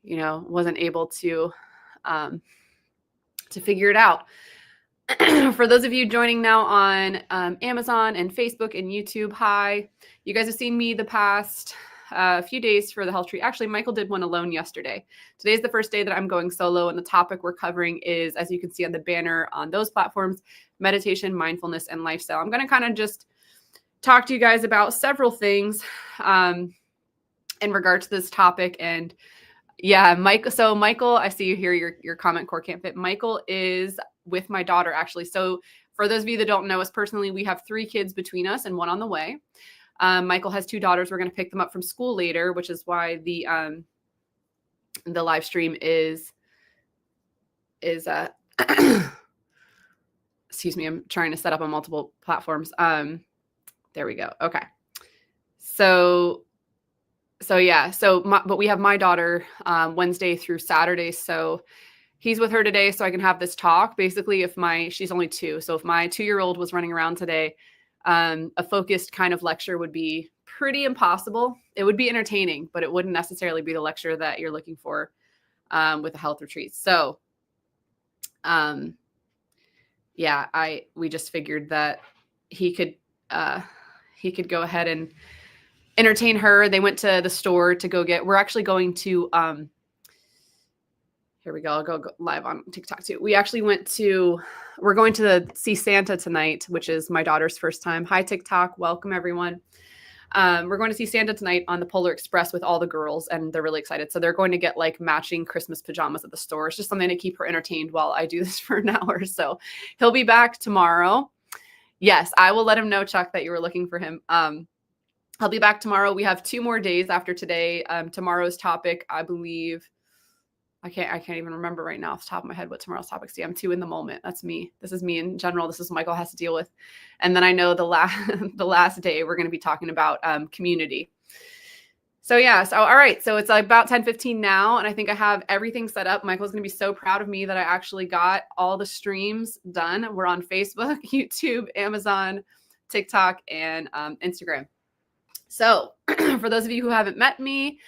wasn't able to figure it out. For those of you joining now on Amazon and Facebook and YouTube, hi. You guys have seen me the past few days for the health retreat. Actually, Michael did one alone yesterday. Today's the first day that I'm going solo, and the topic we're covering is, as you can see on the banner on those platforms, meditation, mindfulness, and lifestyle. I'm going to kind of just talk to you guys about several things in regard to this topic. And yeah, Michael, I see you here, your comment core can't fit. Michael is with my daughter, actually. So for those of you that don't know us personally, we have 3 kids between us and 1 on the way. Michael has 2 daughters. We're going to pick them up from school later, which is why the live stream is excuse me, I'm trying to set up on multiple platforms. There we go. Okay. But we have my daughter Wednesday through Saturday. So he's with her today so I can have this talk. Basically, she's only 2. So if my 2-year-old was running around today, a focused kind of lecture would be pretty impossible. It would be entertaining, but it wouldn't necessarily be the lecture that you're looking for with a health retreat. So we just figured that he could go ahead and entertain her. They went to the store to go we're actually going to, here we go. I'll go live on TikTok too. We're going to see Santa tonight, which is my daughter's first time. Hi, TikTok. Welcome, everyone. We're going to see Santa tonight on the Polar Express with all the girls, and they're really excited. So they're going to get like matching Christmas pajamas at the store. It's just something to keep her entertained while I do this for an hour. So he'll be back tomorrow. Yes, I will let him know, Chuck, that you were looking for him. I'll be back tomorrow. We have 2 more days after today. Tomorrow's topic, I believe, I can't even remember right now off the top of my head what tomorrow's topic is. I'm too in the moment. That's me. This is me in general. This is what Michael has to deal with. And then I know the last day we're going to be talking about community. So all right. So it's about 10:15 now, and I think I have everything set up. Michael's going to be so proud of me that I actually got all the streams done. We're on Facebook, YouTube, Amazon, TikTok, and Instagram. So for those of you who haven't met me,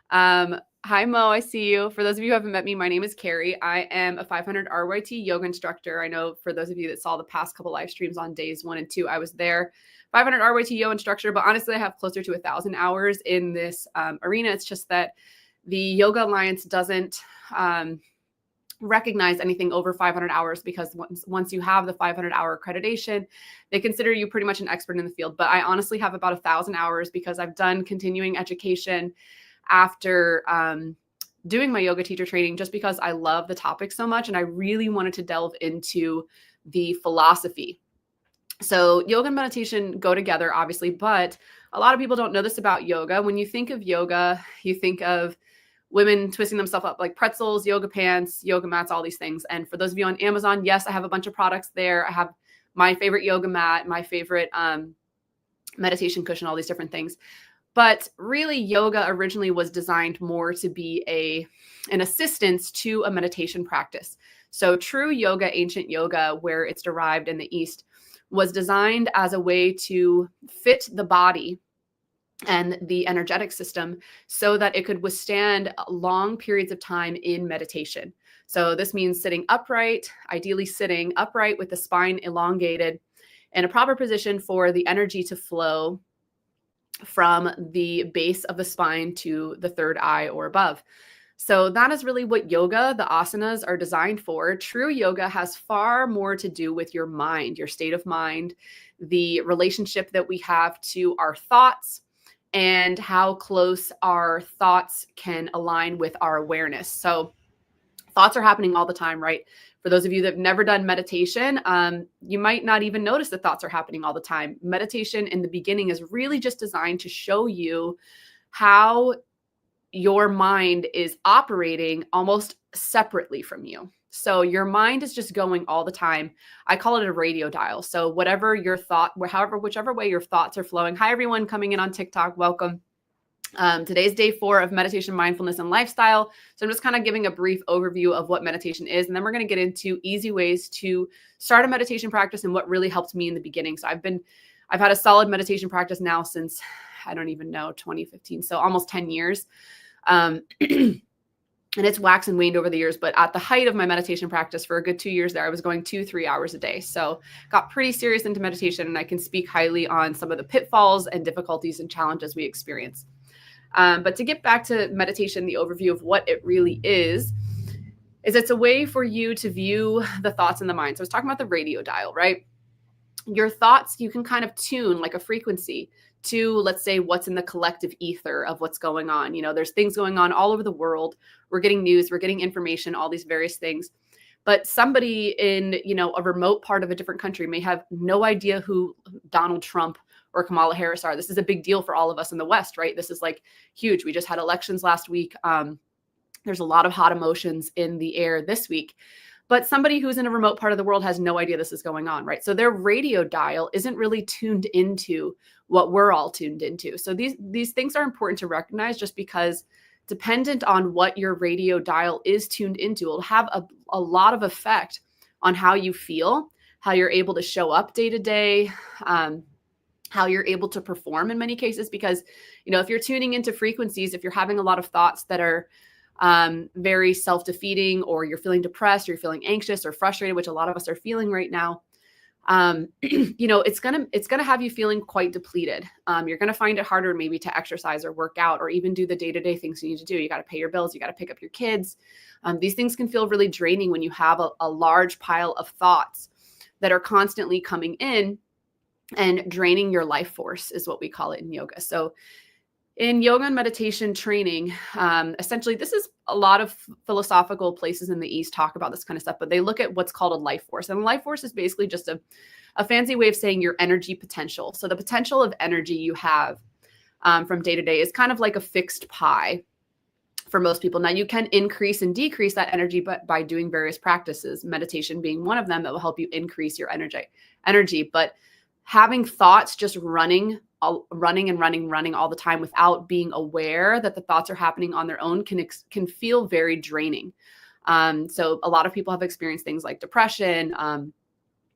hi, Mo, I see you. For those of you who haven't met me, my name is Carrie. I am a 500 RYT yoga instructor. I know for those of you that saw the past couple live streams on days 1 and 2, I was there. 500 RYT yoga instructor, but honestly, I have closer to 1,000 hours in this arena. It's just that the Yoga Alliance doesn't recognize anything over 500 hours because once you have the 500-hour accreditation, they consider you pretty much an expert in the field. But I honestly have about 1,000 hours because I've done continuing education after doing my yoga teacher training, just because I love the topic so much and I really wanted to delve into the philosophy. So yoga and meditation go together, obviously, but a lot of people don't know this about yoga. When you think of yoga, you think of women twisting themselves up like pretzels, yoga pants, yoga mats, all these things. And for those of you on Amazon, yes, I have a bunch of products there. I have my favorite yoga mat, my favorite meditation cushion, all these different things. But really, yoga originally was designed more to be an assistance to a meditation practice. So true yoga, ancient yoga, where it's derived in the East, was designed as a way to fit the body and the energetic system so that it could withstand long periods of time in meditation. So this means sitting upright, ideally sitting upright with the spine elongated in a proper position for the energy to flow from the base of the spine to the third eye or above. So that is really what yoga, the asanas, are designed for. True yoga has far more to do with your mind, your state of mind, the relationship that we have to our thoughts, and how close our thoughts can align with our awareness. So thoughts are happening all the time, right? For those of you that have never done meditation, you might not even notice that thoughts are happening all the time. Meditation in the beginning is really just designed to show you how your mind is operating almost separately from you. So your mind is just going all the time. I call it a radio dial. So whatever your thought, whichever way your thoughts are flowing. Hi, everyone coming in on TikTok. Welcome. Today's day 4 of meditation, mindfulness, and lifestyle. So I'm just kind of giving a brief overview of what meditation is. And then we're going to get into easy ways to start a meditation practice and what really helped me in the beginning. So I've had a solid meditation practice now since, I don't even know, 2015. So almost 10 years. And it's waxed and waned over the years. But at the height of my meditation practice for a good 2 years there, I was going 2-3 hours a day. So got pretty serious into meditation, and I can speak highly on some of the pitfalls and difficulties and challenges we experience. But to get back to meditation, the overview of what it really is it's a way for you to view the thoughts in the mind. So I was talking about the radio dial, right? Your thoughts, you can kind of tune like a frequency to, let's say, what's in the collective ether of what's going on. There's things going on all over the world. We're getting news, we're getting information, all these various things. But somebody in, a remote part of a different country may have no idea who Donald Trump or Kamala Harris are. This is a big deal for all of us in the West, right? This is like huge. We just had elections last week. There's a lot of hot emotions in the air this week. But somebody who's in a remote part of the world has no idea this is going on, right? So their radio dial isn't really tuned into what we're all tuned into. So these things are important to recognize, just because dependent on what your radio dial is tuned into, it'll have a lot of effect on how you feel, how you're able to show up day to day, how you're able to perform in many cases. Because, if you're tuning into frequencies, if you're having a lot of thoughts that are very self-defeating, or you're feeling depressed, or you're feeling anxious or frustrated, which a lot of us are feeling right now, it's gonna have you feeling quite depleted. You're gonna find it harder maybe to exercise or work out or even do the day-to-day things you need to do. You got to pay your bills, you got to pick up your kids. These things can feel really draining when you have a large pile of thoughts that are constantly coming in and draining your life force, is what we call it in yoga. So in yoga and meditation training, essentially, this is a lot of philosophical places in the East talk about this kind of stuff, but they look at what's called a life force. And life force is basically just a fancy way of saying your energy potential. So the potential of energy you have from day to day is kind of like a fixed pie for most people. Now, you can increase and decrease that energy, but by doing various practices, meditation being one of them, that will help you increase your energy. But having thoughts just running all the time without being aware that the thoughts are happening on their own can feel very draining. So a lot of people have experienced things like depression,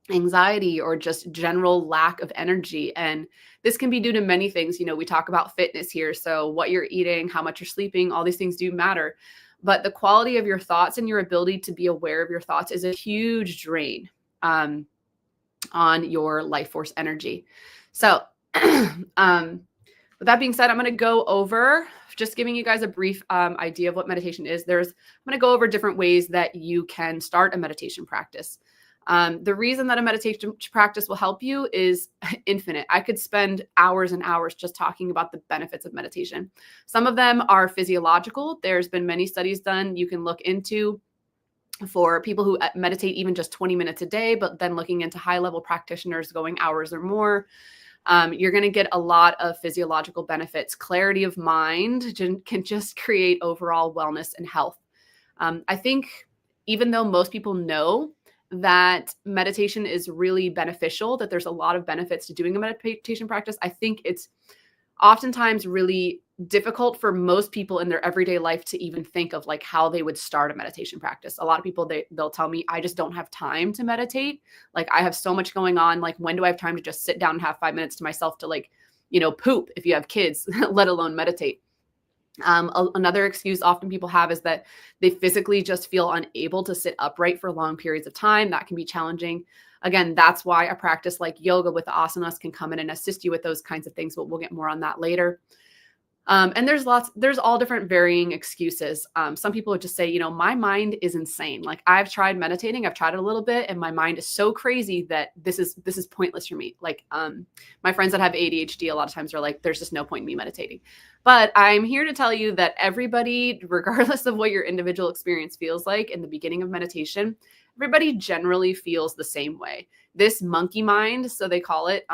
anxiety, or just general lack of energy. And this can be due to many things. We talk about fitness here. So what you're eating, how much you're sleeping, all these things do matter. But the quality of your thoughts and your ability to be aware of your thoughts is a huge drain on your life force energy. So with that being said, I'm going to go over, just giving you guys a brief idea of what meditation is. I'm going to go over different ways that you can start a meditation practice. The reason that a meditation practice will help you is infinite. I could spend hours and hours just talking about the benefits of meditation. Some of them are physiological. There's been many studies done you can look into for people who meditate even just 20 minutes a day, but then looking into high-level practitioners going hours or more. You're going to get a lot of physiological benefits. Clarity of mind can just create overall wellness and health. I think even though most people know that meditation is really beneficial, that there's a lot of benefits to doing a meditation practice, I think it's oftentimes really difficult for most people in their everyday life to even think of like how they would start a meditation practice. A lot of people, they'll tell me, I just don't have time to meditate. Like, I have so much going on. Like, when do I have time to just sit down and have 5 minutes to myself to poop if you have kids, let alone meditate. Another excuse often people have is that they physically just feel unable to sit upright for long periods of time. That can be challenging. Again, that's why a practice like yoga with the asanas can come in and assist you with those kinds of things, but we'll get more on that later. And there's all different varying excuses. Some people would just say, my mind is insane. Like, I've tried meditating, I've tried it a little bit, and my mind is so crazy that this is pointless for me. Like, my friends that have ADHD a lot of times are like, there's just no point in me meditating. But I'm here to tell you that everybody, regardless of what your individual experience feels like in the beginning of meditation, everybody generally feels the same way. This monkey mind, so they call it,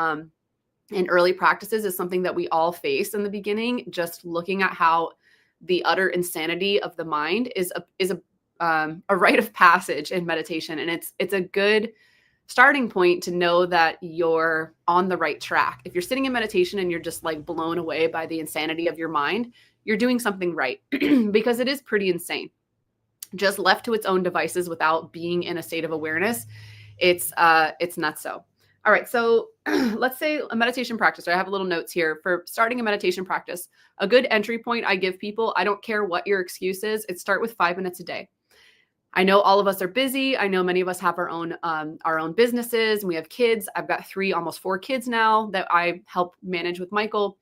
in early practices, is something that we all face in the beginning. Just looking at how the utter insanity of the mind is a rite of passage in meditation, and it's a good starting point to know that you're on the right track. If you're sitting in meditation and you're just like blown away by the insanity of your mind, you're doing something right because it is pretty insane. Just left to its own devices without being in a state of awareness, it's nuts. So All right. So let's say a meditation practice. I have a little notes here for starting a meditation practice. A good entry point I give people, I don't care what your excuse is, start with 5 minutes a day. I know all of us are busy. I know many of us have our own businesses and we have kids. I've got 3, almost 4 kids now that I help manage with Michael.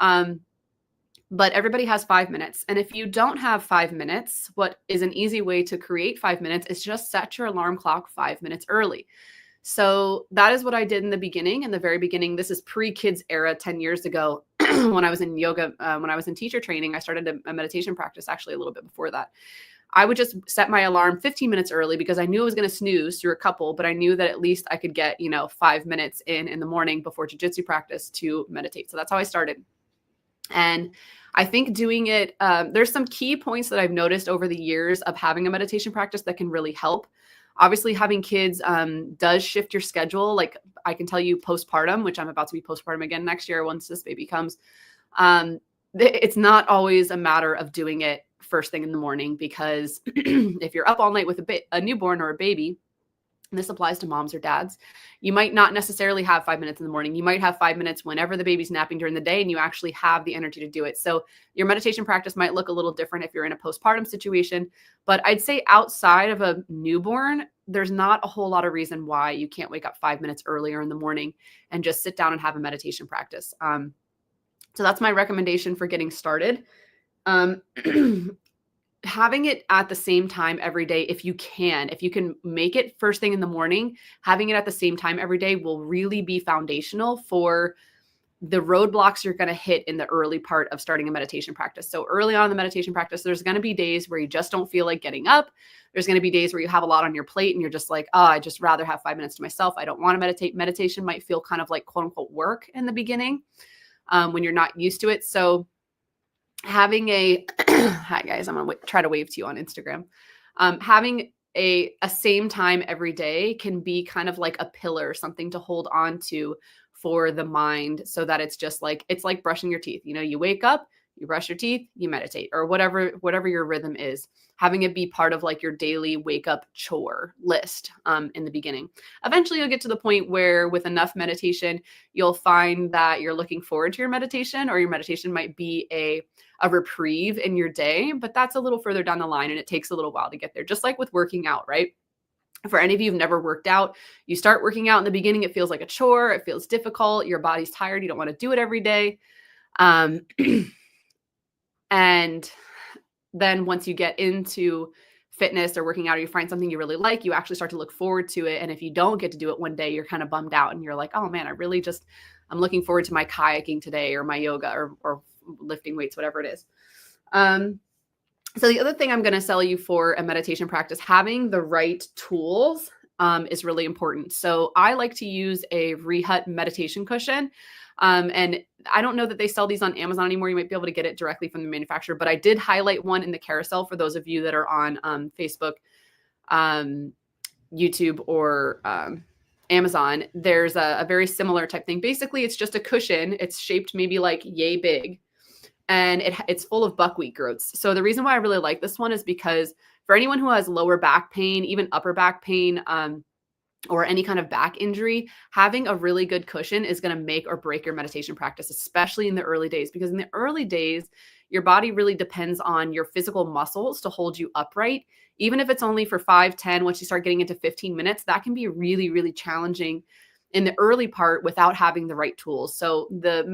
But everybody has 5 minutes. And if you don't have 5 minutes, what is an easy way to create 5 minutes is just set your alarm clock 5 minutes early. So that is what I did in the beginning. In the very beginning, this is pre-kids era 10 years ago when I was in yoga, when I was in teacher training, I started a meditation practice actually a little bit before that. I would just set my alarm 15 minutes early because I knew I was going to snooze through a couple, but I knew that at least I could get, 5 minutes in the morning before jiu-jitsu practice to meditate. So that's how I started. And I think doing it, there's some key points that I've noticed over the years of having a meditation practice that can really help. Obviously, having kids does shift your schedule. Like I can tell you postpartum, which I'm about to be postpartum again next year once this baby comes. It's not always a matter of doing it first thing in the morning, because if you're up all night with a newborn or a baby, and this applies to moms or dads, you might not necessarily have 5 minutes in the morning. You might have 5 minutes whenever the baby's napping during the day and you actually have the energy to do it. So your meditation practice might look a little different if you're in a postpartum situation. But I'd say outside of a newborn, there's not a whole lot of reason why you can't wake up 5 minutes earlier in the morning and just sit down and have a meditation practice. So that's my recommendation for getting started. Having it at the same time every day, if you can make it first thing in the morning, having it at the same time every day will really be foundational for the roadblocks you're going to hit in the early part of starting a meditation practice. So early on in the meditation practice, there's going to be days where you just don't feel like getting up. There's going to be days where you have a lot on your plate and you're just like, oh, I just rather have 5 minutes to myself. I don't want to meditate. Meditation might feel kind of like quote unquote work in the beginning when you're not used to it. So having hi guys, I'm gonna try to wave to you on Instagram. Having a same time every day can be kind of like a pillar, something to hold on to for the mind, so that it's just like, it's like brushing your teeth. You wake up, you brush your teeth, you meditate, or whatever your rhythm is. Having it be part of like your daily wake up chore list in the beginning. Eventually you'll get to the point where with enough meditation, you'll find that you're looking forward to your meditation, or your meditation might be a reprieve in your day, but that's a little further down the line and it takes a little while to get there. Just like with working out, right? For any of you who've never worked out, you start working out in the beginning, it feels like a chore, it feels difficult, your body's tired, you don't want to do it every day. And then once you get into fitness or working out, or you find something you really like, you actually start to look forward to it. And if you don't get to do it one day, you're kind of bummed out and you're like, oh man, I'm looking forward to my kayaking today, or my yoga, or lifting weights, whatever it is. So the other thing I'm going to sell you for a meditation practice, having the right tools is really important. So I like to use a Rehut meditation cushion. And I don't know that they sell these on Amazon anymore. You might be able to get it directly from the manufacturer, but I did highlight one in the carousel for those of you that are on Facebook, YouTube, or Amazon. There's a very similar type thing. Basically, it's just a cushion. It's shaped maybe like yay big, and it's full of buckwheat groats. So the reason why I really like this one is because for anyone who has lower back pain, even upper back pain, or any kind of back injury, having a really good cushion is going to make or break your meditation practice, especially in the early days. Because in the early days, your body really depends on your physical muscles to hold you upright. Even if it's only for 5, 10, once you start getting into 15 minutes, that can be really, really challenging in the early part without having the right tools. So the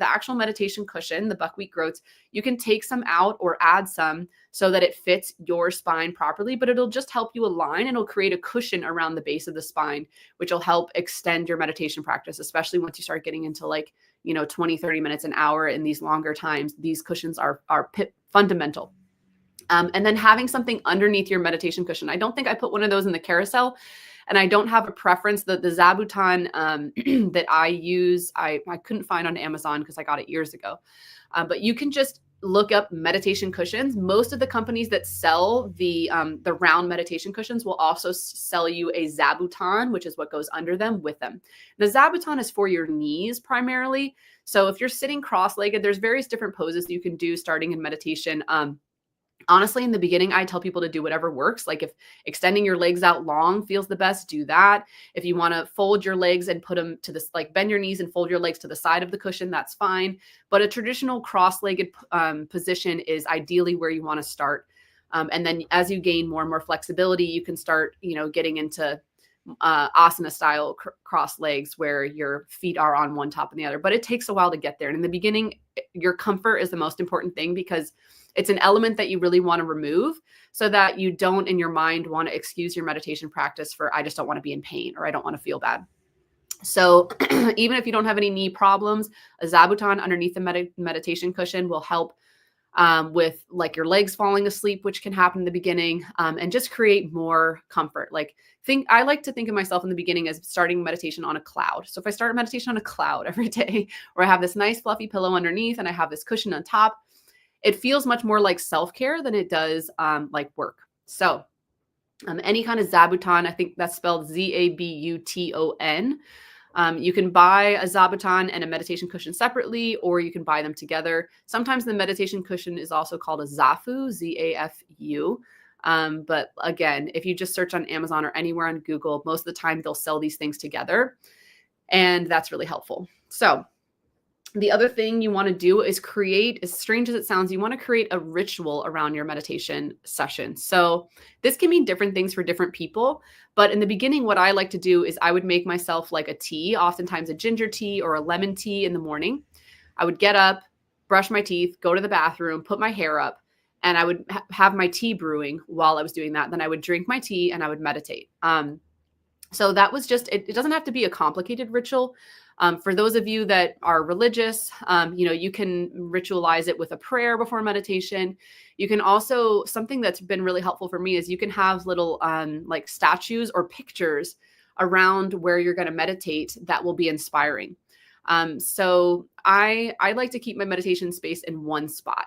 actual meditation cushion, the buckwheat groats, you can take some out or add some so that it fits your spine properly, but it'll just help you align and it'll create a cushion around the base of the spine, which will help extend your meditation practice, especially once you start getting into 20, 30 minutes, an hour in these longer times. These cushions are fundamental. And then having something underneath your meditation cushion. I don't think I put one of those in the carousel. And I don't have a preference. The Zabuton that I use, I couldn't find on Amazon because I got it years ago. But you can just look up meditation cushions. Most of the companies that sell the round meditation cushions will also sell you a Zabuton, which is what goes under them with them. The Zabuton is for your knees primarily. So if you're sitting cross-legged, there's various different poses you can do starting in meditation. Honestly, in the beginning, I tell people to do whatever works. Like if extending your legs out long feels the best, do that. If you want to fold your legs and put them to this, like bend your knees and fold your legs to the side of the cushion, that's fine. But a traditional cross-legged position is ideally where you want to start. And then as you gain more and more flexibility, you can start, getting into asana style cross legs where your feet are on one top and the other. But it takes a while to get there. And in the beginning, your comfort is the most important thing, because it's an element that you really want to remove so that you don't in your mind want to excuse your meditation practice for, I just don't want to be in pain or I don't want to feel bad. So even if you don't have any knee problems, a zabuton underneath the meditation cushion will help with like your legs falling asleep, which can happen in the beginning, and just create more comfort. I like to think of myself in the beginning as starting meditation on a cloud. So if I start meditation on a cloud every day, where I have this nice fluffy pillow underneath and I have this cushion on top, it feels much more like self-care than it does like work. So any kind of zabuton, I think that's spelled Zabuton. You can buy a zabuton and a meditation cushion separately, or you can buy them together. Sometimes the meditation cushion is also called a zafu, Z-A-F-U. But again, if you just search on Amazon or anywhere on Google, most of the time they'll sell these things together. And that's really helpful. So the other thing you want to do is create, as strange as it sounds, you want to create a ritual around your meditation session. So this can mean different things for different people. But in the beginning, what I like to do is I would make myself like a tea, oftentimes a ginger tea or a lemon tea in the morning. I would get up, brush my teeth, go to the bathroom, put my hair up, and I would have my tea brewing while I was doing that. Then I would drink my tea and I would meditate. So that was just, it doesn't have to be a complicated ritual. For those of you that are religious, you can ritualize it with a prayer before meditation. You can also, something that's been really helpful for me is you can have little like statues or pictures around where you're going to meditate that will be inspiring. So I like to keep my meditation space in one spot.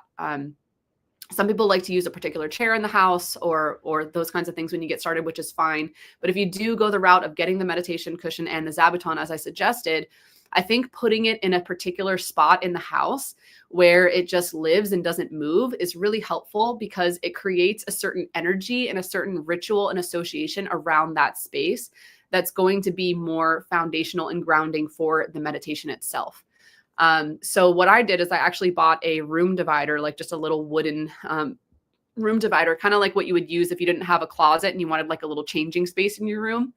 Some people like to use a particular chair in the house or those kinds of things when you get started, which is fine. But if you do go the route of getting the meditation cushion and the zabuton, as I suggested, I think putting it in a particular spot in the house where it just lives and doesn't move is really helpful, because it creates a certain energy and a certain ritual and association around that space that's going to be more foundational and grounding for the meditation itself. So what I did is I actually bought a room divider, like just a little wooden room divider, kind of like what you would use if you didn't have a closet and you wanted like a little changing space in your room.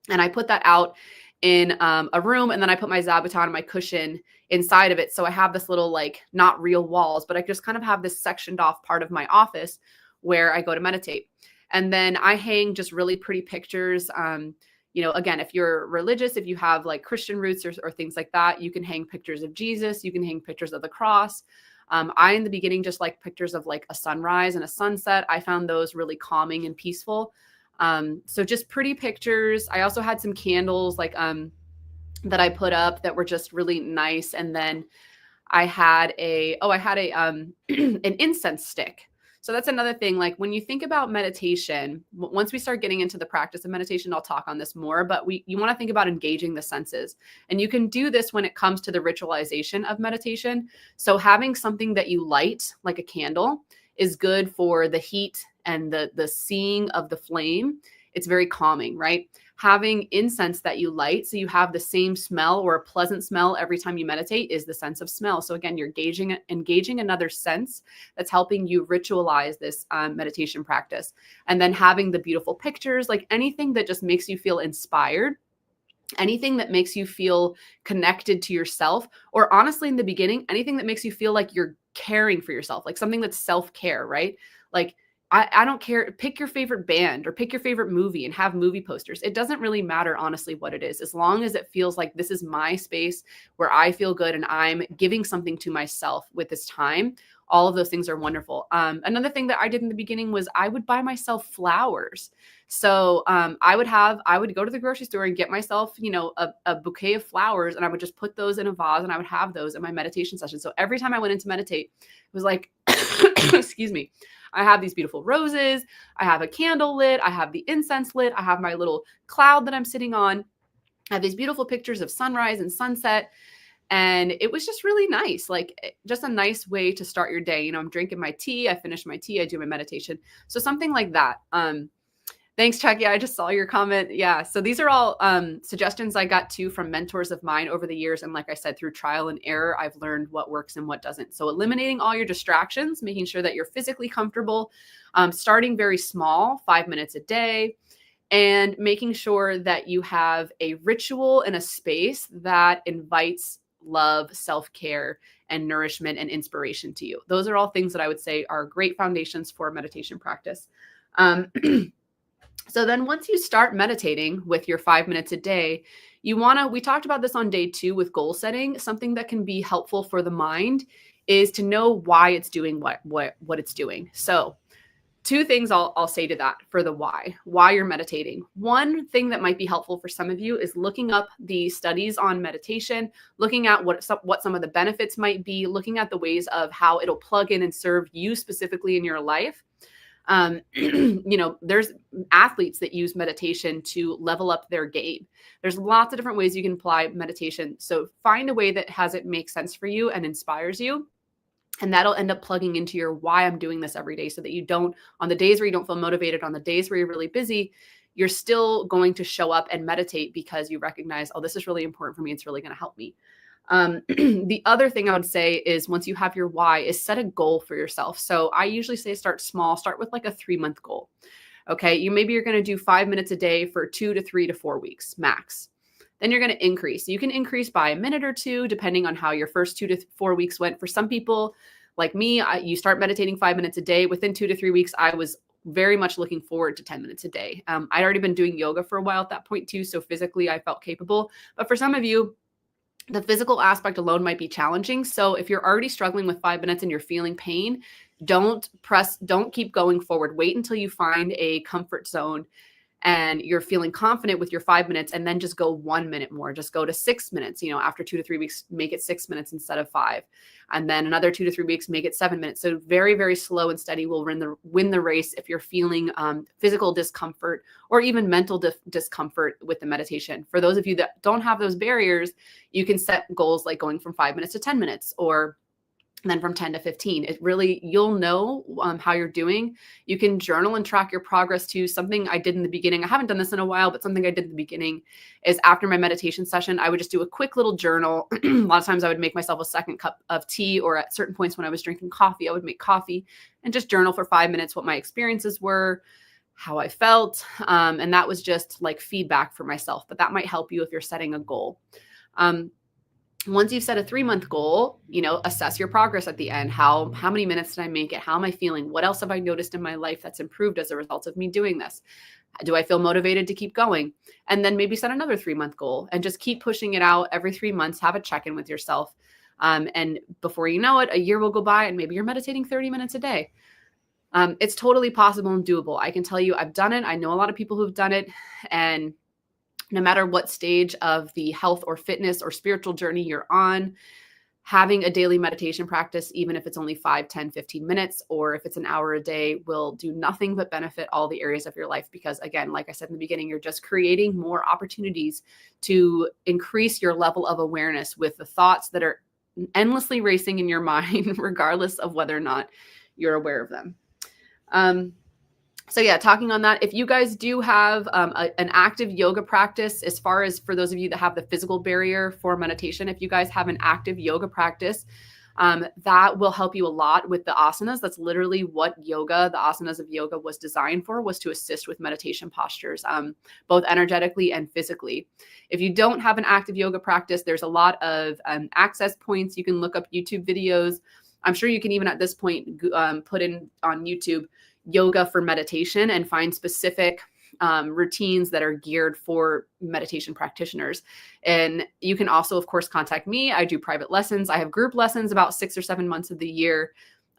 And I put that out in a room, and then I put my zabuton and my cushion inside of it. So I have this little, like, not real walls, but I just kind of have this sectioned off part of my office where I go to meditate. And then I hang just really pretty pictures. Again, if you're religious, if you have like Christian roots or things like that, you can hang pictures of Jesus. You can hang pictures of the cross. I, in the beginning, just like pictures of like a sunrise and a sunset. I found those really calming and peaceful. So just pretty pictures. I also had some candles that I put up that were just really nice. And then I had an incense stick. So that's another thing. Like when you think about meditation, once we start getting into the practice of meditation, I'll talk on this more, but you want to think about engaging the senses. And you can do this when it comes to the ritualization of meditation. So having something that you light, like a candle, is good for the heat and the seeing of the flame. It's very calming, right? Having incense that you light, so you have the same smell or a pleasant smell every time you meditate, is the sense of smell. So again, you're engaging another sense that's helping you ritualize this meditation practice. And then having the beautiful pictures, like anything that just makes you feel inspired, anything that makes you feel connected to yourself, or honestly, in the beginning, anything that makes you feel like you're caring for yourself, like something that's self-care, right? Like, I don't care. Pick your favorite band or pick your favorite movie and have movie posters. It doesn't really matter, honestly, what it is, as long as it feels like this is my space where I feel good and I'm giving something to myself with this time. All of those things are wonderful. Another thing that I did in the beginning was I would buy myself flowers. So I would go to the grocery store and get myself, a bouquet of flowers, and I would just put those in a vase and I would have those in my meditation session. So every time I went in to meditate, it was like, excuse me, I have these beautiful roses. I have a candle lit. I have the incense lit. I have my little cloud that I'm sitting on. I have these beautiful pictures of sunrise and sunset. And it was just really nice, like just a nice way to start your day. I'm drinking my tea, I finish my tea, I do my meditation. So something like that. Thanks, Chuck. Yeah, I just saw your comment. Yeah. So these are all suggestions I got too from mentors of mine over the years. And like I said, through trial and error, I've learned what works and what doesn't. So eliminating all your distractions, making sure that you're physically comfortable, starting very small, 5 minutes a day, and making sure that you have a ritual and a space that invites love, self-care, and nourishment and inspiration to you. Those are all things that I would say are great foundations for meditation practice. So then once you start meditating with your 5 minutes a day, we talked about this on day 2 with goal setting. Something that can be helpful for the mind is to know why it's doing what it's doing. So 2 things I'll say to that for the why you're meditating. One thing that might be helpful for some of you is looking up the studies on meditation, looking at what some of the benefits might be, looking at the ways of how it'll plug in and serve you specifically in your life. There's athletes that use meditation to level up their game. There's lots of different ways you can apply meditation. So find a way that has it make sense for you and inspires you. And that'll end up plugging into your why I'm doing this every day, so that you don't, on the days where you don't feel motivated, on the days where you're really busy, you're still going to show up and meditate because you recognize, oh, this is really important for me. It's really going to help me. The other thing I would say is, once you have your why, is set a goal for yourself. So I usually say start small, start with like a 3-month goal. Okay. Maybe you're going to do 5 minutes a day for 2 to 3 to 4 weeks max. Then you're going to increase. You can increase by a minute or 2, depending on how your first 2 to 4 weeks went. For some people like me, you start meditating 5 minutes a day. Within 2 to 3 weeks, I was very much looking forward to 10 minutes a day. I'd already been doing yoga for a while at that point too. So physically I felt capable, but for some of you, the physical aspect alone might be challenging. So if you're already struggling with 5 minutes and you're feeling pain, don't keep going forward. Wait until you find a comfort zone and you're feeling confident with your 5 minutes, and then just go 1 minute more. Just go to 6 minutes. After 2 to 3 weeks, make it 6 minutes instead of 5. And then another 2 to 3 weeks, make it 7 minutes. So very, very slow and steady will win the race if you're feeling physical discomfort or even mental discomfort with the meditation. For those of you that don't have those barriers, you can set goals like going from 5 minutes to 10 minutes, or then from 10 to 15. It really, you'll know how you're doing. You can journal and track your progress too. Something I did in the beginning, I haven't done this in a while, but something I did in the beginning is, after my meditation session, I would just do a quick little journal. A lot of times I would make myself a second cup of tea, or at certain points when I was drinking coffee, I would make coffee and just journal for 5 minutes what my experiences were, how I felt. And that was just like feedback for myself, but that might help you if you're setting a goal. Once you've set a 3-month goal, assess your progress at the end. How many minutes did I make it? How am I feeling? What else have I noticed in my life that's improved as a result of me doing this? Do I feel motivated to keep going? And then maybe set another 3-month goal and just keep pushing it out every 3 months. Have a check-in with yourself. And before you know it, a year will go by and maybe you're meditating 30 minutes a day. It's totally possible and doable. I can tell you, I've done it. I know a lot of people who've done it, and no matter what stage of the health or fitness or spiritual journey you're on, having a daily meditation practice, even if it's only 5, 10, 15 minutes, or if it's an hour a day, will do nothing but benefit all the areas of your life. Because again, like I said in the beginning, you're just creating more opportunities to increase your level of awareness with the thoughts that are endlessly racing in your mind, regardless of whether or not you're aware of them. So yeah, talking on that, if you guys do have an active yoga practice, as far as for those of you that have the physical barrier for meditation, if you guys have an active yoga practice, that will help you a lot with the asanas. That's literally what the asanas of yoga was designed for, was to assist with meditation postures, both energetically and physically. If you don't have an active yoga practice, there's a lot of access points. You can look up YouTube videos. I'm sure you can even at this point put in on YouTube yoga for meditation and find specific routines that are geared for meditation practitioners. And you can also, of course, contact me. I do private lessons. I have group lessons about 6 or 7 months of the year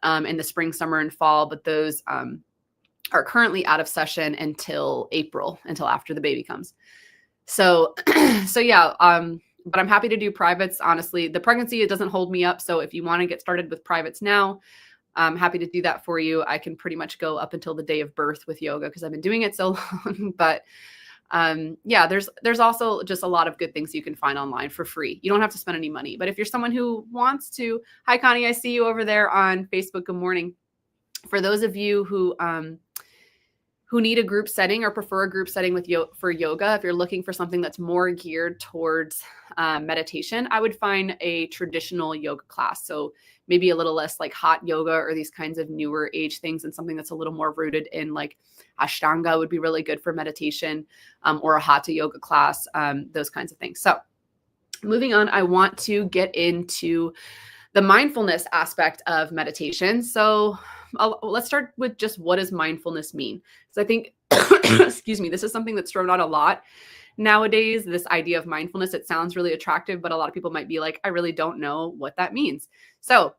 in the spring, summer, and fall, but those are currently out of session until April, until after the baby comes. So yeah, but I'm happy to do privates. Honestly, the pregnancy, it doesn't hold me up. So if you want to get started with privates now, I'm happy to do that for you. I can pretty much go up until the day of birth with yoga because I've been doing it so long. But Yeah, there's also just a lot of good things you can find online for free. You don't have to spend any money. But if you're someone who wants to, hi Connie, I see you over there on Facebook. Good morning. For those of you who need a group setting or prefer a group setting with for yoga, if you're looking for something that's more geared towards meditation, I would find a traditional yoga class. So maybe a little less like hot yoga or these kinds of newer age things, and something that's a little more rooted in like Ashtanga would be really good for meditation, or a hatha yoga class, those kinds of things. So moving on, I want to get into the mindfulness aspect of meditation. So let's start with just what does mindfulness mean? So I think, excuse me, this is something that's thrown out a lot nowadays, this idea of mindfulness. It sounds really attractive, but a lot of people might be like, I really don't know what that means. So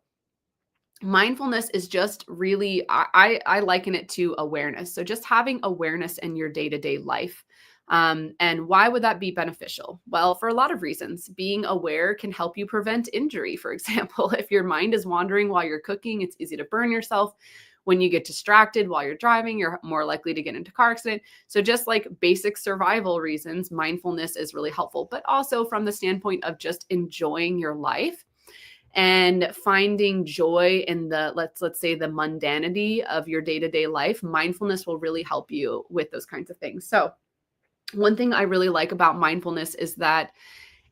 mindfulness is just really, I liken it to awareness. So just having awareness in your day-to-day life. And why would that be beneficial? Well, for a lot of reasons. Being aware can help you prevent injury. For example, if your mind is wandering while you're cooking, it's easy to burn yourself. When you get distracted while you're driving, you're more likely to get into a car accident. So just like basic survival reasons, mindfulness is really helpful, but also from the standpoint of just enjoying your life and finding joy in the, let's say the mundanity of your day-to-day life. Mindfulness will really help you with those kinds of things. So one thing I really like about mindfulness is that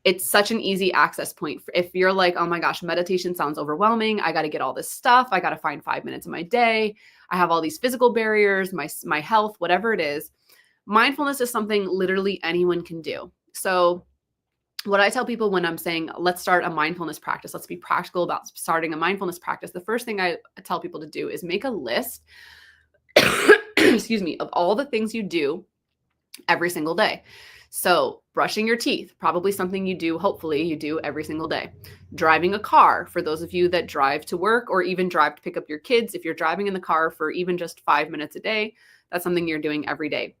it's such an easy access point. If you're like, oh my gosh, meditation sounds overwhelming. I got to get all this stuff. I got to find 5 minutes of my day. I have all these physical barriers, my health, whatever it is. Mindfulness is something literally anyone can do. So what I tell people when I'm saying, let's start a mindfulness practice, let's be practical about starting a mindfulness practice. The first thing I tell people to do is make a list, excuse me, of all the things you do every single day. So brushing your teeth, probably something you do, hopefully you do every single day. Driving a car, for those of you that drive to work or even drive to pick up your kids, if you're driving in the car for even just 5 minutes a day, that's something you're doing every day.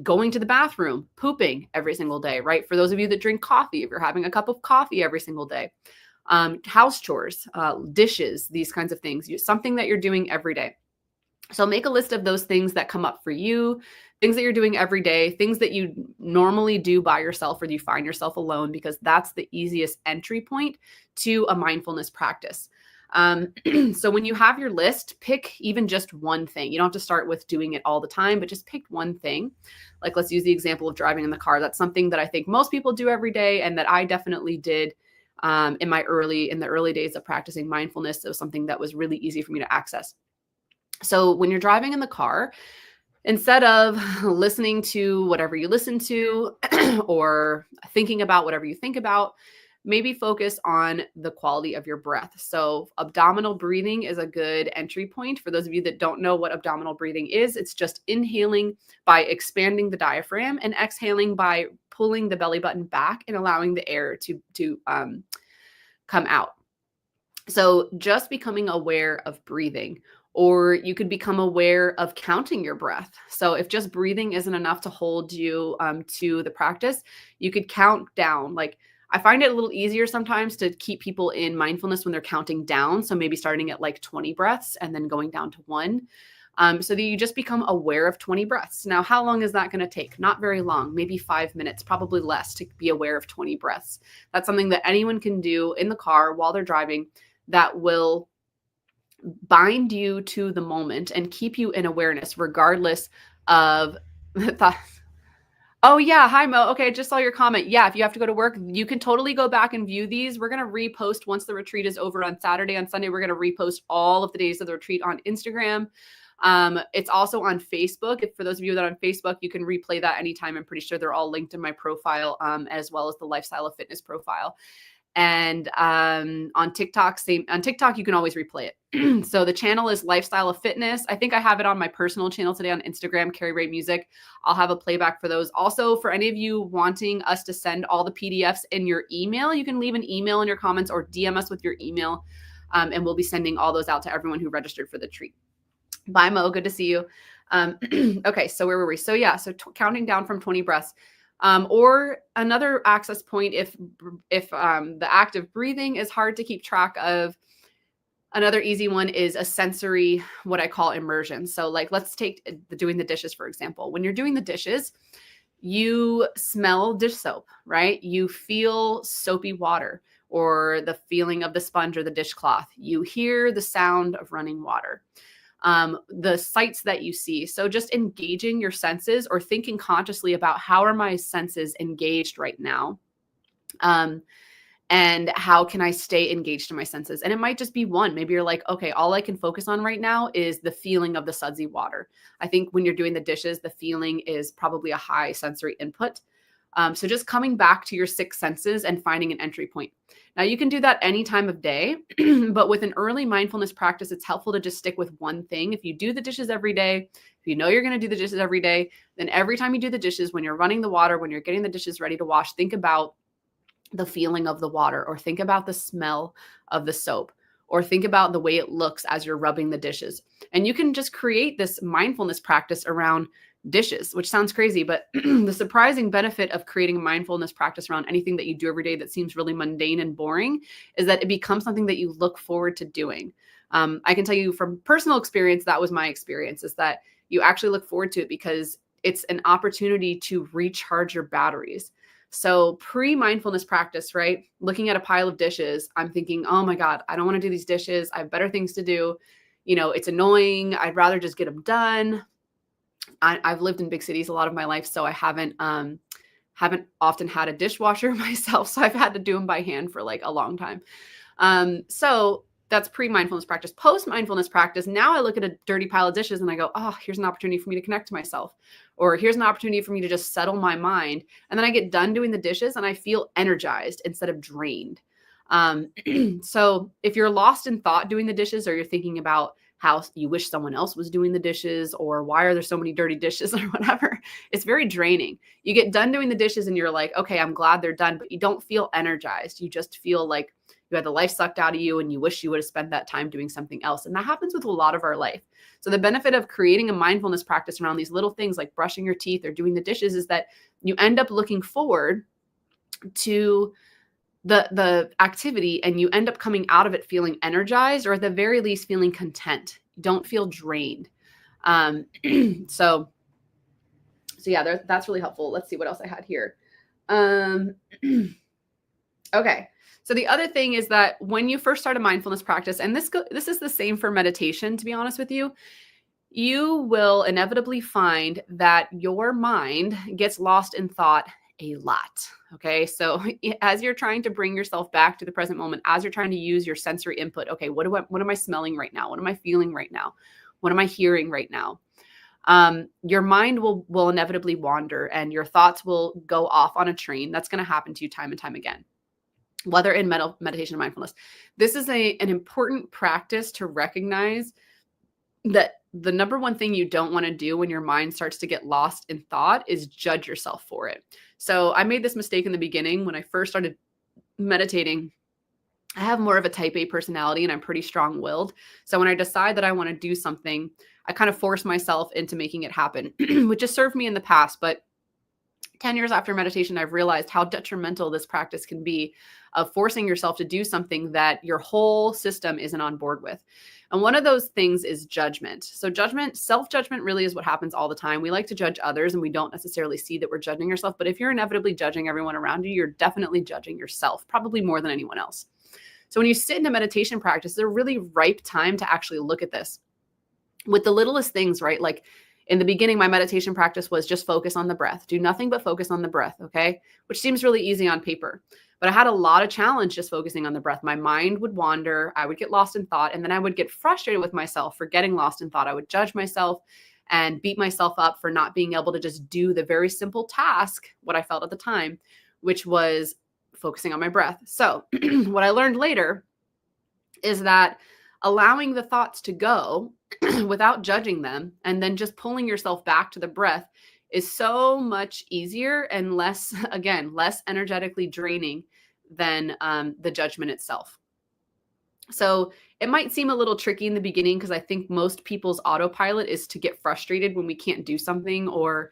Going to the bathroom, pooping every single day, right? For those of you that drink coffee, if you're having a cup of coffee every single day. House chores, dishes, these kinds of things, something that you're doing every day. So make a list of those things that come up for you, things that you're doing every day, things that you normally do by yourself or you find yourself alone, because that's the easiest entry point to a mindfulness practice. So when you have your list, pick even just one thing. You don't have to start with doing it all the time, but just pick one thing. Like let's use the example of driving in the car. That's something that I think most people do every day, and that I definitely did in the early days of practicing mindfulness. It was something that was really easy for me to access. So when you're driving in the car, instead of listening to whatever you listen to or thinking about whatever you think about, maybe focus on the quality of your breath. So abdominal breathing is a good entry point. For those of you that don't know what abdominal breathing is, it's just inhaling by expanding the diaphragm and exhaling by pulling the belly button back and allowing the air to come out. So just becoming aware of breathing. Or you could become aware of counting your breath. So if just breathing isn't enough to hold you to the practice, you could count down. Like I find it a little easier sometimes to keep people in mindfulness when they're counting down. So maybe starting at like 20 breaths and then going down to 1. So that you just become aware of 20 breaths. Now, how long is that going to take? Not very long, maybe 5 minutes, probably less, to be aware of 20 breaths. That's something that anyone can do in the car while they're driving that will bind you to the moment and keep you in awareness regardless of thoughts. Oh yeah, hi Mo. Okay, I just saw your comment. Yeah, if you have to go to work, you can totally go back and view these. We're going to repost once the retreat is over on Saturday. On Sunday, we're going to repost all of the days of the retreat on Instagram. It's also on Facebook. For those of you that are on Facebook, you can replay that anytime. I'm pretty sure they're all linked in my profile, as well as the Lifestyle of Fitness profile. And on TikTok, you can always replay it. So the channel is Lifestyle of Fitness. I think I have it on my personal channel today on Instagram, Carrie Ray Music. I'll have a playback for those. Also, for any of you wanting us to send all the PDFs in your email, you can leave an email in your comments or DM us with your email, and we'll be sending all those out to everyone who registered for the treat. Bye, Mo. Good to see you. Okay, so where were we? So yeah, counting down from 20 breaths. Or another access point, if the act of breathing is hard to keep track of, another easy one is a sensory, what I call immersion. So like, let's take doing the dishes, for example. When you're doing the dishes, You smell dish soap, right? You feel soapy water or the feeling of the sponge or the dishcloth. You hear the sound of running water. The sights that you see. So just engaging your senses or thinking consciously about how are my senses engaged right now? Um, and how can I stay engaged to my senses? And it might just be one. Maybe you're like, okay, all I can focus on right now is the feeling of the sudsy water. I think when you're doing the dishes, the feeling is probably a high sensory input. So just coming back to your six senses and finding an entry point. Now you can do that any time of day, but with an early mindfulness practice, it's helpful to just stick with one thing. If you do the dishes every day, if you know you're going to do the dishes every day, then every time you do the dishes, when you're running the water, when you're getting the dishes ready to wash, think about the feeling of the water, or think about the smell of the soap, or think about the way it looks as you're rubbing the dishes. And you can just create this mindfulness practice around dishes, which sounds crazy, but the surprising benefit of creating a mindfulness practice around anything that you do every day that seems really mundane and boring is that it becomes something that you look forward to doing. I can tell you from personal experience, that was my experience, is that you actually look forward to it because it's an opportunity to recharge your batteries. So pre-mindfulness practice, right? Looking at a pile of dishes, I'm thinking, oh my God, I don't want to do these dishes. I have better things to do. It's annoying. I'd rather just get them done. I've lived in big cities a lot of my life, so I haven't often had a dishwasher myself. So I've had to do them by hand for like a long time. So that's pre-mindfulness practice. Post-mindfulness practice, now I look at a dirty pile of dishes and I go, oh, here's an opportunity for me to connect to myself. Or here's an opportunity for me to just settle my mind. And then I get done doing the dishes and I feel energized instead of drained. So if you're lost in thought doing the dishes, or you're thinking about how you wish someone else was doing the dishes, or why are there so many dirty dishes or whatever, it's very draining. You get done doing the dishes and you're like, okay, I'm glad they're done, but you don't feel energized. You just feel like you had the life sucked out of you and you wish you would have spent that time doing something else. And that happens with a lot of our life. So the benefit of creating a mindfulness practice around these little things like brushing your teeth or doing the dishes is that you end up looking forward to the activity, and you end up coming out of it feeling energized, or at the very least feeling content. You don't feel drained. So yeah, that's really helpful. Let's see what else I had here. Okay. So the other thing is that when you first start a mindfulness practice, and this is the same for meditation, to be honest with you, you will inevitably find that your mind gets lost in thought a lot. Okay. So as you're trying to bring yourself back to the present moment, as you're trying to use your sensory input, okay, what am I smelling right now? What am I feeling right now? What am I hearing right now? Your mind will inevitably wander, and your thoughts will go off on a train. That's going to happen to you time and time again, whether in meditation or mindfulness. This is an important practice to recognize that the number one thing you don't want to do when your mind starts to get lost in thought is judge yourself for it. So I made this mistake in the beginning when I first started meditating. I have more of a type A personality and I'm pretty strong-willed. So when I decide that I want to do something, I kind of force myself into making it happen, which has served me in the past. But 10 years after meditation, I've realized how detrimental this practice can be, of forcing yourself to do something that your whole system isn't on board with. And one of those things is judgment. So self-judgment really is what happens all the time. We like to judge others and we don't necessarily see that we're judging ourselves. But if you're inevitably judging everyone around you, you're definitely judging yourself, probably more than anyone else. So when you sit in a meditation practice, it's a really ripe time to actually look at this with the littlest things, right? Like in the beginning, my meditation practice was just focus on the breath. Do nothing but focus on the breath, okay? Which seems really easy on paper. But I had a lot of challenge just focusing on the breath. My mind would wander. I would get lost in thought. And then I would get frustrated with myself for getting lost in thought. I would judge myself and beat myself up for not being able to just do the very simple task, what I felt at the time, which was focusing on my breath. So what I learned later is that allowing the thoughts to go without judging them and then just pulling yourself back to the breath is so much easier and less energetically draining than the judgment itself. So it might seem a little tricky in the beginning because I think most people's autopilot is to get frustrated when we can't do something, or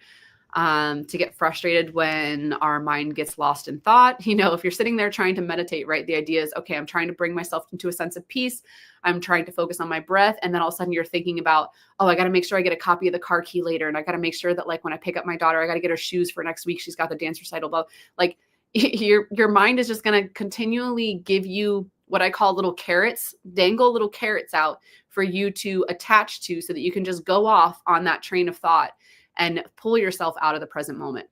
to get frustrated when our mind gets lost in thought. You know, if you're sitting there trying to meditate, right, the idea is, okay, I'm trying to bring myself into a sense of peace. I'm trying to focus on my breath. And then all of a sudden you're thinking about, oh, I got to make sure I get a copy of the car key later. And I got to make sure that like when I pick up my daughter, I got to get her shoes for next week. She's got the dance recital. But like your mind is just going to continually give you what I call little carrots, dangle little carrots out for you to attach to so that you can just go off on that train of thought and pull yourself out of the present moment.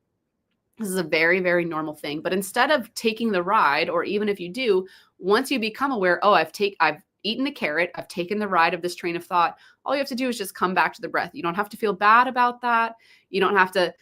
This is a very, very normal thing. But instead of taking the ride, or even if you do, once you become aware, oh, I've eaten a carrot, I've taken the ride of this train of thought, all you have to do is just come back to the breath. You don't have to feel bad about that. You don't have to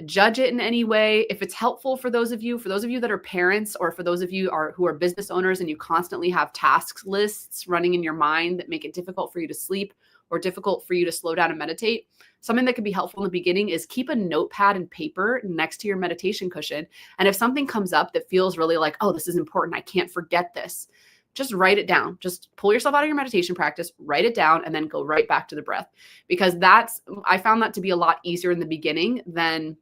judge it in any way. If it's helpful for those of you that are parents, or for those of you who are business owners and you constantly have task lists running in your mind that make it difficult for you to sleep or difficult for you to slow down and meditate, something that could be helpful in the beginning is keep a notepad and paper next to your meditation cushion. And if something comes up that feels really like, oh, this is important, I can't forget this, just write it down. Just pull yourself out of your meditation practice, write it down, and then go right back to the breath. Because I found that to be a lot easier in the beginning than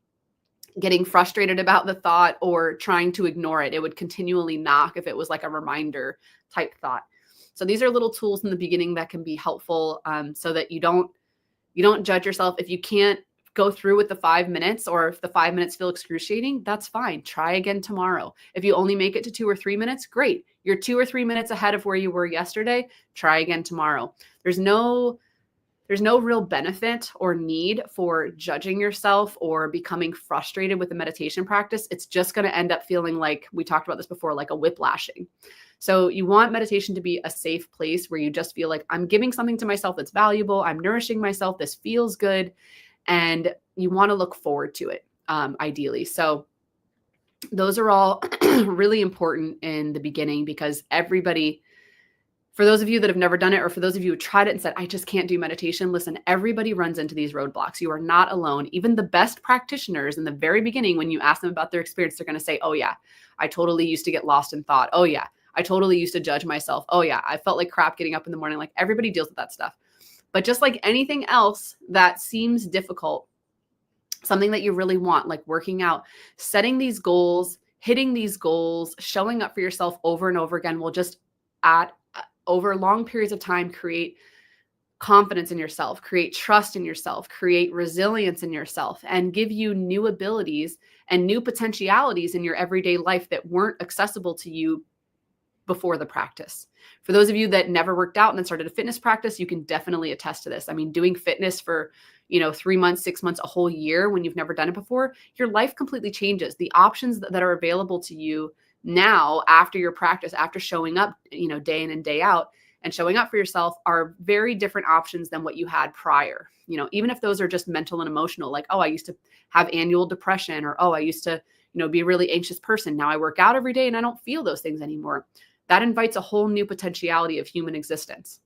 getting frustrated about the thought or trying to ignore it. It would continually knock if it was like a reminder type thought. So these are little tools in the beginning that can be helpful, so that you don't judge yourself. If you can't go through with the 5 minutes, or if the 5 minutes feel excruciating, that's fine. Try again tomorrow. If you only make it to 2 or 3 minutes, great. You're 2 or 3 minutes ahead of where you were yesterday. Try again tomorrow. There's no real benefit or need for judging yourself or becoming frustrated with the meditation practice. It's just going to end up feeling like, we talked about this before, like a whiplashing. So you want meditation to be a safe place where you just feel like, I'm giving something to myself that's valuable. I'm nourishing myself. This feels good. And you want to look forward to it, ideally. So those are all really important in the beginning, because everybody, for those of you that have never done it, or for those of you who tried it and said, I just can't do meditation, listen, everybody runs into these roadblocks. You are not alone. Even the best practitioners in the very beginning, when you ask them about their experience, they're going to say, oh yeah, I totally used to get lost in thought. Oh yeah, I totally used to judge myself. Oh yeah, I felt like crap getting up in the morning. Like, everybody deals with that stuff. But just like anything else that seems difficult, something that you really want, like working out, setting these goals, hitting these goals, showing up for yourself over and over again will just over long periods of time create confidence in yourself, create trust in yourself, create resilience in yourself, and give you new abilities and new potentialities in your everyday life that weren't accessible to you before the practice. For those of you that never worked out and then started a fitness practice, you can definitely attest to this. I mean, doing fitness for, 3 months, 6 months, a whole year when you've never done it before, your life completely changes. The options that are available to you now after your practice, after showing up, day in and day out and showing up for yourself, are very different options than what you had prior. Even if those are just mental and emotional, like, oh, I used to have annual depression, or, oh, I used to, be a really anxious person. Now I work out every day and I don't feel those things anymore. That invites a whole new potentiality of human existence.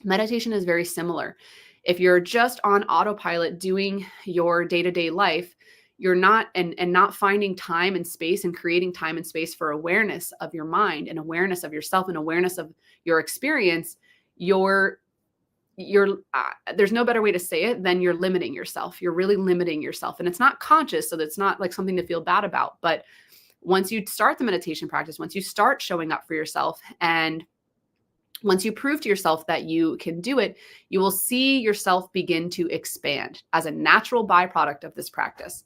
Meditation is very similar. If you're just on autopilot doing your day-to-day life, you're not and not finding time and space and creating time and space for awareness of your mind and awareness of yourself and awareness of your experience, you're there's no better way to say it than you're limiting yourself. You're really limiting yourself. And it's not conscious, so that's not like something to feel bad about. But once you start the meditation practice, once you start showing up for yourself, and once you prove to yourself that you can do it, you will see yourself begin to expand as a natural byproduct of this practice,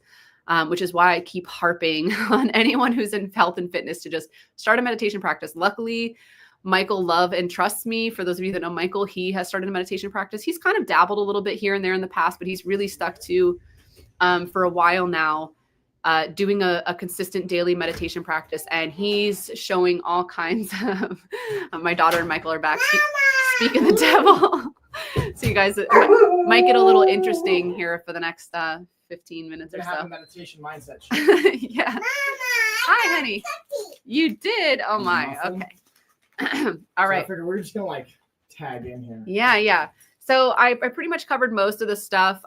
which is why I keep harping on anyone who's in health and fitness to just start a meditation practice. Luckily, Michael loves and trusts me. For those of you that know Michael, he has started a meditation practice. He's kind of dabbled a little bit here and there in the past, but he's really stuck to, for a while now, doing a consistent daily meditation practice. And he's showing all kinds of, my daughter and Michael are back speaking the devil. So you guys might get a little interesting here for the next 15 minutes or so. Have a meditation mindset. Yeah. Mama, hi, honey. You did? Oh my. Okay. All right. I figured we're just gonna tag in here. Yeah. So I pretty much covered most of the stuff.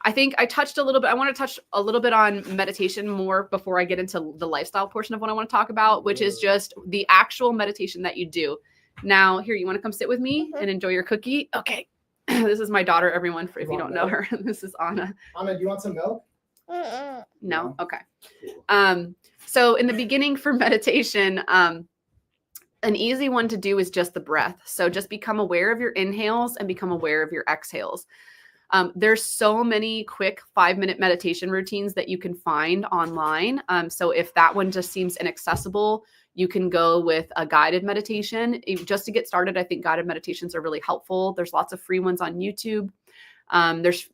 I think I touched a little bit. I want to touch a little bit on meditation more before I get into the lifestyle portion of what I want to talk about, which is just the actual meditation that you do. Now, here, you want to come sit with me and enjoy your cookie? Okay. This is my daughter, everyone, if you don't know milk? her. This is Anna. Anna, do you want some milk? No? No. Okay. So in the beginning for meditation, an easy one to do is just the breath. So just become aware of your inhales and become aware of your exhales. There's so many quick 5-minute meditation routines that you can find online. So if that one just seems inaccessible, you can go with a guided meditation. Just to get started, I think guided meditations are really helpful. There's lots of free ones on YouTube. There's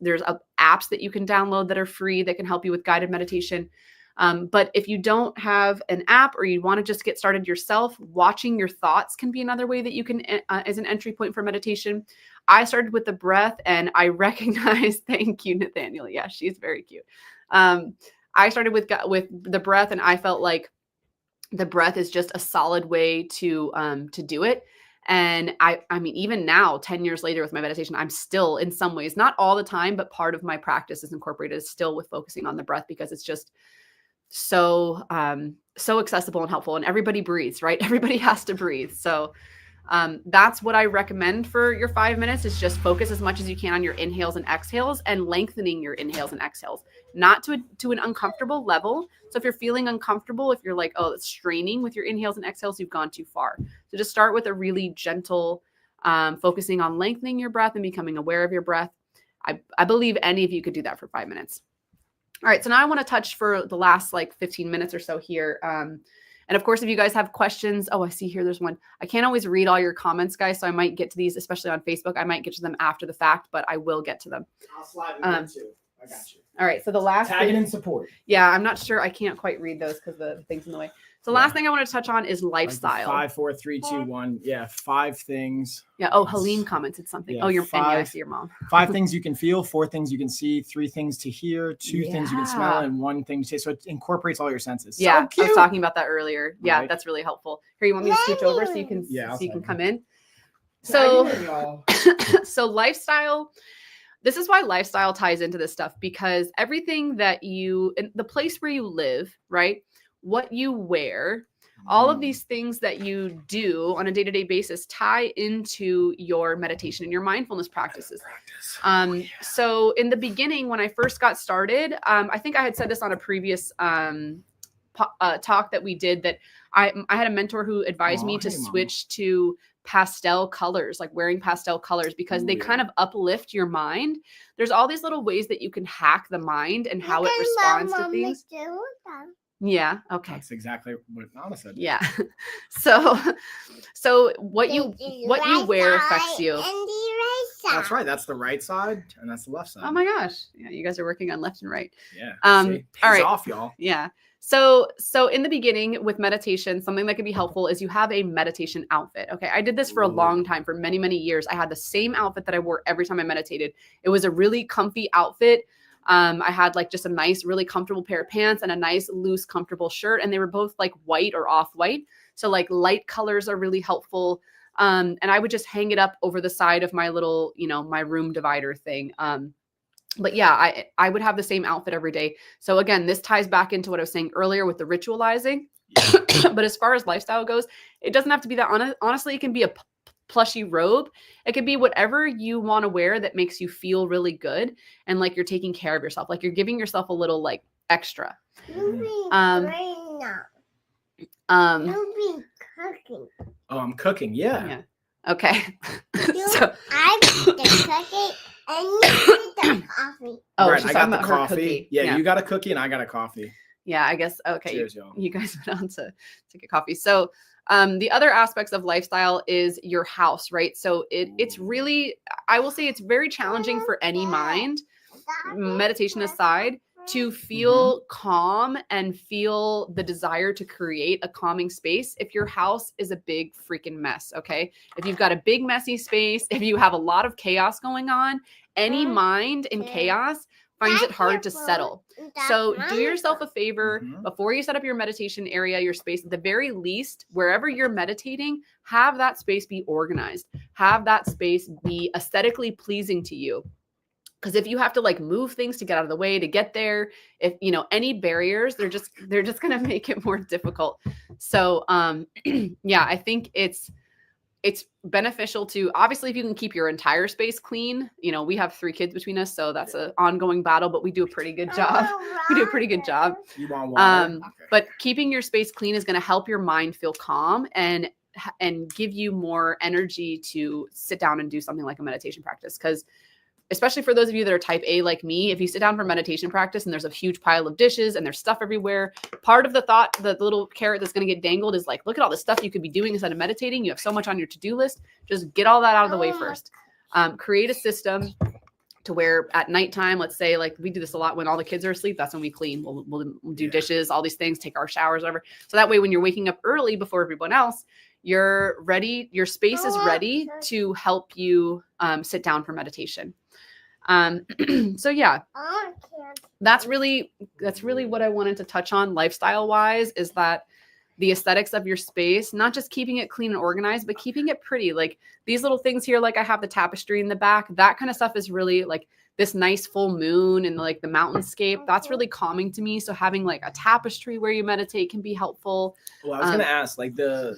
apps that you can download that are free that can help you with guided meditation. But if you don't have an app or you want to just get started yourself, watching your thoughts can be another way that you can, as an entry point for meditation. I started with the breath and I recognize, thank you, Nathaniel. Yeah, she's very cute. I started with the breath and I felt like the breath is just a solid way to do it. And I mean, even now, 10 years later with my meditation, I'm still in some ways, not all the time, but part of my practice is incorporated still with focusing on the breath because it's just so accessible and helpful, and everybody breathes, right? Everybody has to breathe. So that's what I recommend for your 5 minutes is just focus as much as you can on your inhales and exhales and lengthening your inhales and exhales, not to an uncomfortable level. So if you're feeling uncomfortable, if you're like, oh, it's straining with your inhales and exhales, you've gone too far. So just start with a really gentle, focusing on lengthening your breath and becoming aware of your breath. I believe any of you could do that for 5 minutes. All right, so now I want to touch for the last like 15 minutes or so here. And of course, if you guys have questions, I see here, there's one. I can't always read all your comments, guys, so I might get to these, especially on Facebook. I might get to them after the fact, but I will get to them. I'll slide in there too. I got you. All right, so the last tagging in support. Yeah, I'm not sure. I can't quite read those because the thing's in the way. So last thing I want to touch on is lifestyle. Like 5, 4, 3, 2, 1. Yeah, 5 things. Yeah. Oh, Helene commented something. Yeah, Oh, you're 5, and yeah, I see your mom. 5 things you can feel, 4 things you can see, 3 things to hear, 2 things you can smell, and 1 thing to taste. So it incorporates all your senses. Yeah, so cute. I was talking about that earlier. Yeah, Right. That's really helpful. Here, you want me to switch over so you can come in? So, so lifestyle. This is why lifestyle ties into this stuff, because everything that the place where you live, right? What you wear, all of these things that you do on a day-to-day basis tie into your meditation and your mindfulness practices. So in the beginning, when I first got started, I think I had said this on a previous talk that we did, that I had a mentor who advised me to switch to pastel colors, like wearing pastel colors, because they kind of uplift your mind. There's all these little ways that you can hack the mind and how it responds to things. Yeah. Okay. That's exactly what Anna said. Yeah. So what you wear affects you. That's right. That's the right side and that's the left side. Oh my gosh. Yeah. You guys are working on left and right. Yeah. All right. Off, y'all. Yeah. So in the beginning with meditation, something that could be helpful is you have a meditation outfit. Okay. I did this for a long time, for many, many years. I had the same outfit that I wore every time I meditated. It was a really comfy outfit. I had like just a nice, really comfortable pair of pants and a nice, loose, comfortable shirt. And they were both like white or off-white. So like light colors are really helpful. And I would just hang it up over the side of my little, my room divider thing. But yeah, I would have the same outfit every day. So again, this ties back into what I was saying earlier with the ritualizing. But as far as lifestyle goes, it doesn't have to be that. Honestly, it can be a plushy robe. It could be whatever you want to wear that makes you feel really good and like you're taking care of yourself, like you're giving yourself a little like extra. Cooking. I'm cooking. Yeah. Okay. So I did the cookie and you did the coffee. Oh, right, she's I talking got the about her coffee. cookie. Yeah, you got a cookie and I got a coffee. Yeah, I guess. Okay. Cheers, y'all. You guys went on to get coffee. So the other aspects of lifestyle is your house, right? So it's really, I will say it's very challenging for any mind, meditation aside, to feel calm and feel the desire to create a calming space if your house is a big freaking mess, okay? If you've got a big messy space, if you have a lot of chaos going on, any mind in chaos finds it hard to settle. So do yourself a favor before you set up your meditation area, your space, at the very least, wherever you're meditating, have that space be organized. Have that space be aesthetically pleasing to you. Because if you have to like move things to get out of the way to get there, if any barriers, they're just going to make it more difficult. So yeah, I think it's it's beneficial to, obviously, if you can keep your entire space clean. You know, we have 3 kids between us, so that's an ongoing battle, but we do a pretty good job. We do a pretty good job. You want water? Okay. But keeping your space clean is going to help your mind feel calm and give you more energy to sit down and do something like a meditation practice. Because especially for those of you that are type A like me, if you sit down for meditation practice and there's a huge pile of dishes and there's stuff everywhere, part of the thought, the little carrot that's going to get dangled is like, look at all the stuff you could be doing instead of meditating. You have so much on your to-do list. Just get all that out of the way first. Create a system to where at nighttime, let's say, like we do this a lot when all the kids are asleep, that's when we clean. We'll do dishes, all these things, take our showers, whatever. So that way, when you're waking up early before everyone else, you're ready. Your space is ready to help you sit down for meditation. So yeah, that's really what I wanted to touch on lifestyle wise, is that the aesthetics of your space, not just keeping it clean and organized, but keeping it pretty. Like these little things here, like I have the tapestry in the back, that kind of stuff is really like this nice full moon and like the mountainscape. That's really calming to me. So having like a tapestry where you meditate can be helpful. Well, I was going to ask, like the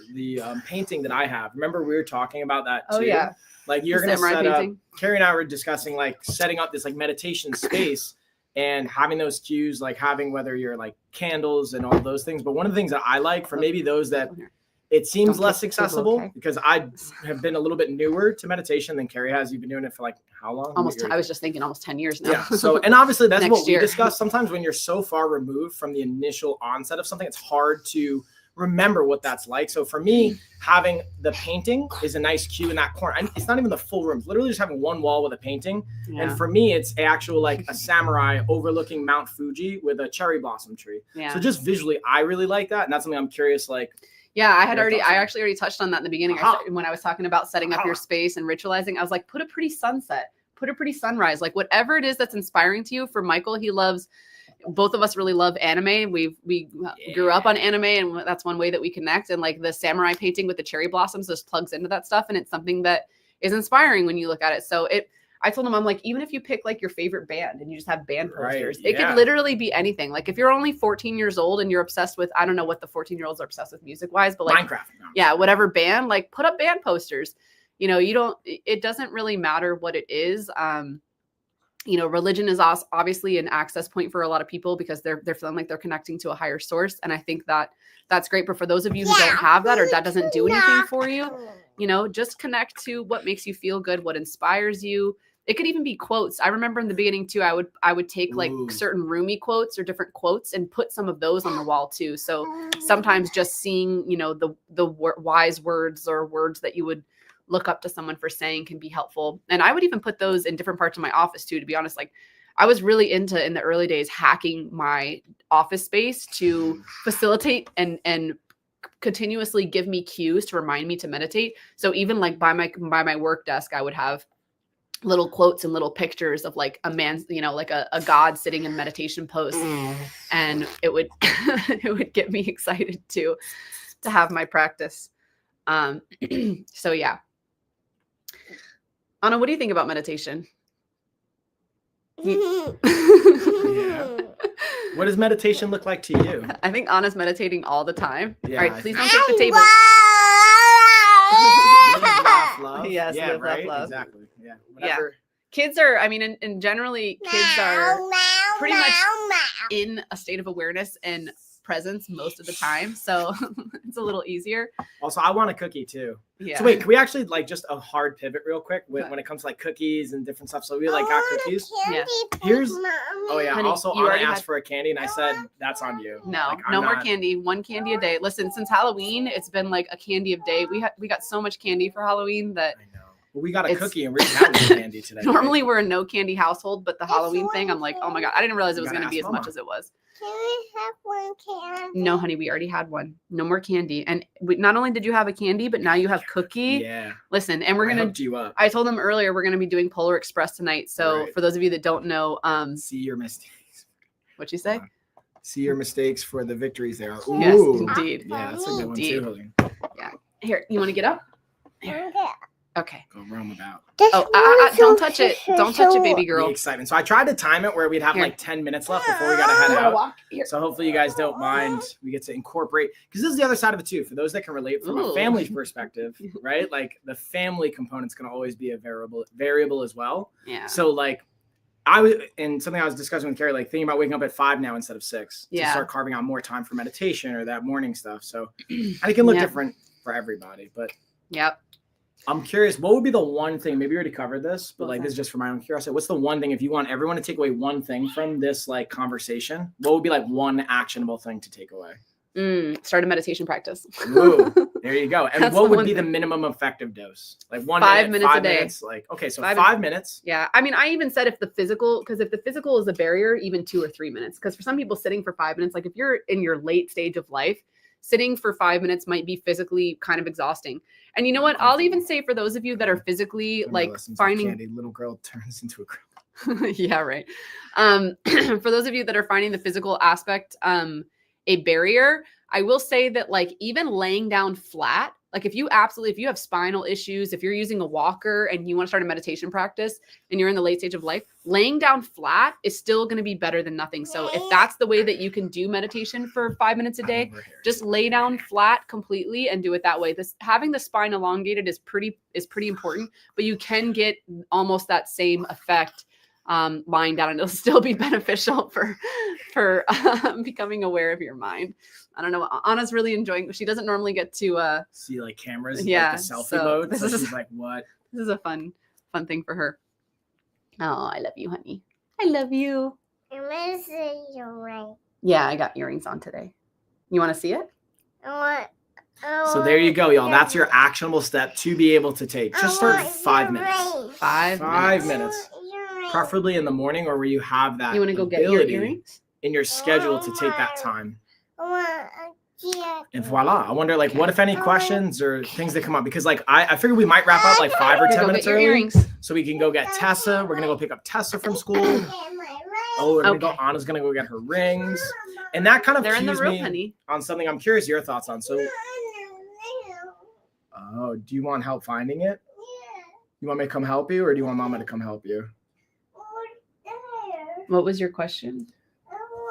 painting that I have, remember we were talking about that too? Oh yeah. Like you're going to set up, Carrie and I were discussing like setting up this like meditation space and having those cues, like having whether you're like candles and all those things. But one of the things that I like for maybe those that it seems less accessible, because I have been a little bit newer to meditation than Carrie has. You've been doing it for like how long? I was just thinking almost 10 years now. Yeah. So, and obviously that's what we discussed. Sometimes when you're so far removed from the initial onset of something, it's hard to remember what that's like. So for me, having the painting is a nice cue in that corner. It's not even the full room. It's literally just having one wall with a painting. Yeah. And for me, it's actual like a samurai overlooking Mount Fuji with a cherry blossom tree. Yeah. So just visually, I really like that. And that's something I'm curious, like. Yeah, I actually already touched on that in the beginning. When I was talking about setting up your space and ritualizing, I was like, put a pretty sunset, put a pretty sunrise, like whatever it is that's inspiring to you. For Michael, both of us really love anime. We grew up on anime, and that's one way that we connect. And like the samurai painting with the cherry blossoms just plugs into that stuff. And it's something that is inspiring when you look at it. So I told him, I'm like, even if you pick like your favorite band and you just have band posters, it could literally be anything. Like if you're only 14 years old and you're obsessed with, I don't know what the 14-year-olds are obsessed with music wise, but like Minecraft. Yeah, whatever band, like put up band posters. You know, it doesn't really matter what it is. You know, religion is obviously an access point for a lot of people because they're feeling like they're connecting to a higher source. And I think that's great. But for those of you who don't have that, or that doesn't do anything for you, you know, just connect to what makes you feel good, what inspires you. It could even be quotes. I remember in the beginning too, I would take like certain Rumi quotes or different quotes and put some of those on the wall too. So sometimes just seeing, you know, the wise words or words that you would look up to someone for saying can be helpful. And I would even put those in different parts of my office too, to be honest. Like I was really into, in the early days, hacking my office space to facilitate and continuously give me cues to remind me to meditate. So even like by my work desk, I would have little quotes and little pictures of like a man, you know, like a god sitting in meditation pose. And it would get me excited to have my practice. So yeah. Anna, what do you think about meditation? Yeah. What does meditation look like to you? I think Anna's meditating all the time. Yeah, all right, please don't take the table. Live, laugh, love. Yes, yeah, live, right? love. Exactly. Yeah. Whatever. Kids are, I mean, and generally kids are pretty much in a state of awareness and presence most of the time. So it's a little easier. Also, I want a cookie too. Yeah. So wait, can we actually like just a hard pivot real quick when it comes to like cookies and different stuff? So we like got cookies. Yeah. Honey, also Anna asked for a candy and I said, that's on you. No, like, no more candy. One candy a day. Listen, since Halloween, it's been like a candy a day. We got so much candy for Halloween that I know. Well, we got a cookie and we didn't have any candy today. Normally we're a no candy household, but the Halloween thing, I'm like, oh my God, I didn't realize it was going to be as much as it was. Can we have one candy? No, honey, we already had one. No more candy. And not only did you have a candy, but now you have cookie. Yeah. Listen, and we're going to, I told them earlier, we're going to be doing Polar Express tonight. So for those of you that don't know, see your mistakes. What'd you say? See your mistakes for the victories there. Ooh. Yes, indeed. Yeah, that's a good one too. Yeah. Here, you want to get up? Here. Okay. Go roam about. Don't touch it. Don't touch it, baby girl. The excitement. So I tried to time it where we'd have like 10 minutes left before we got to head out. So hopefully you guys don't mind. We get to incorporate, because this is the other side of it too. For those that can relate from a family's perspective, right? Like the family component's going to always be a variable as well. Yeah. So like and something I was discussing with Carrie, like thinking about waking up at 5 now instead of 6 to start carving out more time for meditation or that morning stuff. So and it can look different for everybody, but I'm curious, what would be the one thing, maybe you already covered this, but like this is just for my own curiosity. What's the one thing, if you want everyone to take away one thing from this like conversation, what would be like one actionable thing to take away? Start a meditation practice. Ooh, there you go. And what would be the minimum effective dose? Like 5 minutes a day. Minutes, like, okay, so 5 minutes. Yeah. I mean, I even said if the physical is a barrier, even 2 or 3 minutes. Because for some people sitting for 5 minutes, like if you're in your late stage of life, sitting for 5 minutes might be physically kind of exhose And you know what? I'll even say for those of you that are physically like finding candy, little girl turns into a girl. Yeah, right. For those of you that are finding the physical aspect a barrier, I will say that like even laying down flat, like if you have spinal issues, if you're using a walker and you want to start a meditation practice and you're in the late stage of life, laying down flat is still going to be better than nothing. So if that's the way that you can do meditation for 5 minutes a day, just lay down flat completely and do it that way. Having the spine elongated is pretty important, but you can get almost that same effect lying down, and it'll still be beneficial for becoming aware of your mind. I don't know. Anna's really enjoying. She doesn't normally get to see like cameras, yeah, like the selfie mode. So she's like, "What?" This is a fun thing for her. Oh, I love you, honey. I love you. I'm missing your ring. Yeah, I got earrings on today. You want to see it? So there you go, y'all. That's your actionable step to be able to take. Just start 5 minutes. 5 minutes. Preferably in the morning or where you have that you want to go get your earrings in your schedule to take that time. And voila. I wonder, like, what if any questions or things that come up? Because, like, I figured we might wrap up like 5 or 10 minutes early, so we can go get Tessa. We're gonna go pick up Tessa from school. Oh, we're gonna go. Anna's gonna go get her rings, and that kind of cues me on something I'm curious your thoughts on. So, do you want help finding it? You want me to come help you, or do you want Mama to come help you? What was your question?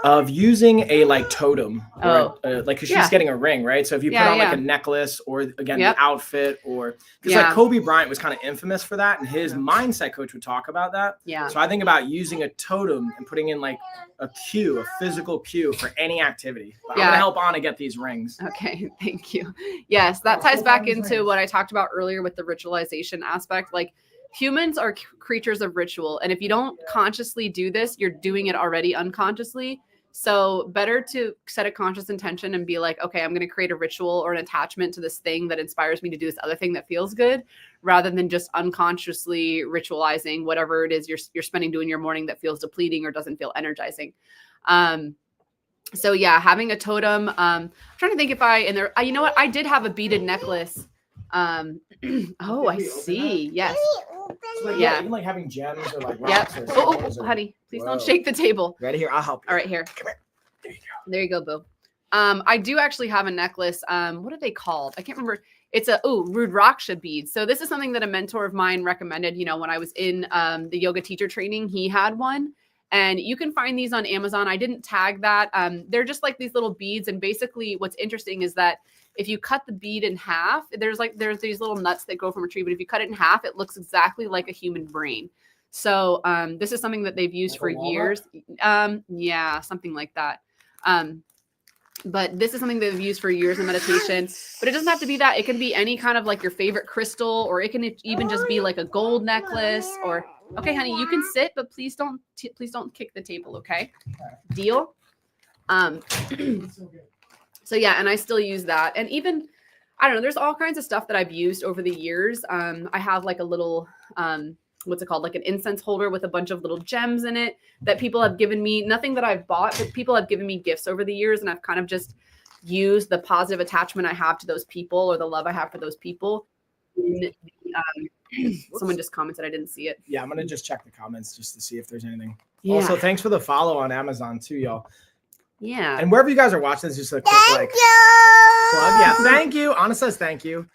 Of using a like totem, or like cause she's getting a ring, right? So if you put on like a necklace, or again the outfit, or because like Kobe Bryant was kind of infamous for that, and his mindset coach would talk about that. Yeah. So I think about using a totem and putting in like a physical cue for any activity. But I'm gonna help Anna get these rings. Okay, thank you. Yes, that ties back into what I talked about earlier with the ritualization aspect. Like humans are creatures of ritual, and if you don't consciously do this, you're doing it already unconsciously. So better to set a conscious intention and be like, okay, I'm going to create a ritual or an attachment to this thing that inspires me to do this other thing that feels good, rather than just unconsciously ritualizing whatever it is you're spending doing your morning that feels depleting or doesn't feel energizing. So yeah, having a totem. I'm trying to think if you know what? I did have a beaded necklace. Oh, I see. Yes. So like, even like having gems or like rocks. Yep. Honey, please don't shake the table. Ready? Here, I'll help you. All right, here. Come here. There you go. There you go, boo. I do actually have a necklace. What are they called? I can't remember. It's a Rudraksha bead. So this is something that a mentor of mine recommended. You know, when I was in the yoga teacher training, he had one. And you can find these on Amazon. I didn't tag that. They're just like these little beads. And basically what's interesting is that if you cut the bead in half, there's these little nuts that grow from a tree. But if you cut it in half, it looks exactly like a human brain. So this is something that they've used for years. Yeah, something like that. But this is something they've used for years in meditation. But it doesn't have to be that. It can be any kind of like your favorite crystal, or it can even just be like a gold necklace. Or okay, honey, you can sit, but please don't kick the table. Okay, deal. So yeah, and I still use that. And even, I don't know, there's all kinds of stuff that I've used over the years. I have like a little, what's it called? Like an incense holder with a bunch of little gems in it that people have given me. Nothing that I've bought, but people have given me gifts over the years. And I've kind of just used the positive attachment I have to those people, or the love I have for those people. Someone just commented, I didn't see it. Yeah, I'm going to just check the comments just to see if there's anything. Yeah. Also, thanks for the follow on Amazon too, y'all. Yeah. And wherever you guys are watching this, just a quick Thank you. Plug. Yeah. Thank you. Anna says thank you.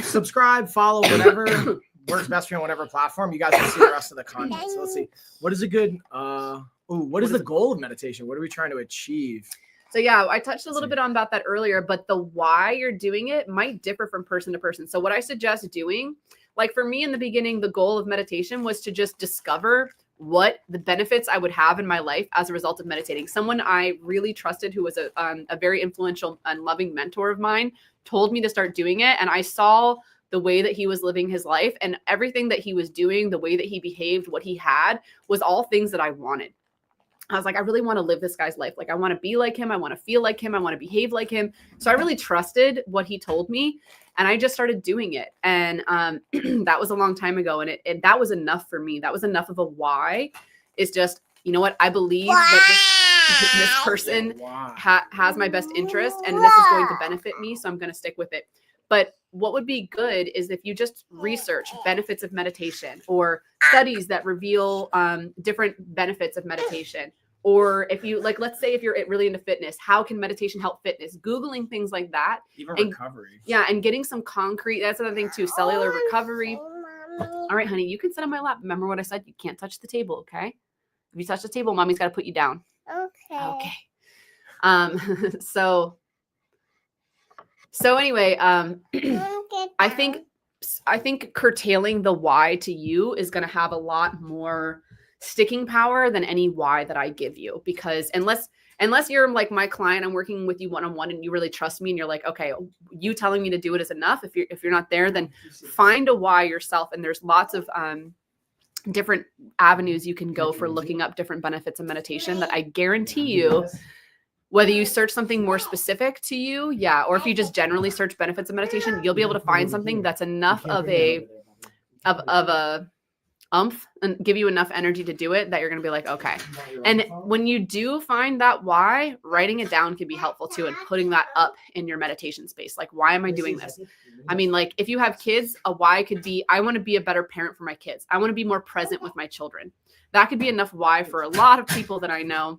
Subscribe, follow, whatever works best for you on whatever platform. You guys will see the rest of the content. So let's see. What is a good what is the goal of meditation? What are we trying to achieve? So yeah, I touched a little bit on about that earlier, but the why you're doing it might differ from person to person. So what I suggest doing, like for me in the beginning, the goal of meditation was to just discover what the benefits I would have in my life as a result of meditating. Someone I really trusted who was a very influential and loving mentor of mine told me to start doing it. And I saw the way that he was living his life and everything that he was doing, the way that he behaved, what he had was all things that I wanted. I was like, I really want to live this guy's life. Like, I want to be like him. I want to feel like him. I want to behave like him. So I really trusted what he told me. And I just started doing it. And that was a long time ago. And that was enough for me. That was enough of a why. It's just, you know what? I believe that this person has my best interest and this is going to benefit me. So I'm going to stick with it. But what would be good is if you just research benefits of meditation or studies that reveal different benefits of meditation. Or if you like, let's say if you're really into fitness, how can meditation help fitness? Googling things like that. Even recovery. Yeah. And getting some concrete. That's another thing too. Cellular recovery. All right, honey, you can sit on my lap. Remember what I said? You can't touch the table. Okay. If you touch the table, mommy's got to put you down. Okay. So anyway, I think curtailing the why to you is going to have a lot more sticking power than any why that I give you, because unless you're like my client, I'm working with you one-on-one and you really trust me and you're like, okay, you telling me to do it is enough. If you're not there, then find a why yourself. And there's lots of different avenues you can go for looking up different benefits of meditation that I guarantee you, whether you search something more specific to you, or if you just generally search benefits of meditation, you'll be able to find something that's enough of a umph and give you enough energy to do it that you're going to be like, okay. And when you do find that why, writing it down can be helpful too, and putting that up in your meditation space. Like, why am I doing this? I mean, like if you have kids, a why could be, I want to be a better parent for my kids. I want to be more present with my children. That could be enough why for a lot of people that I know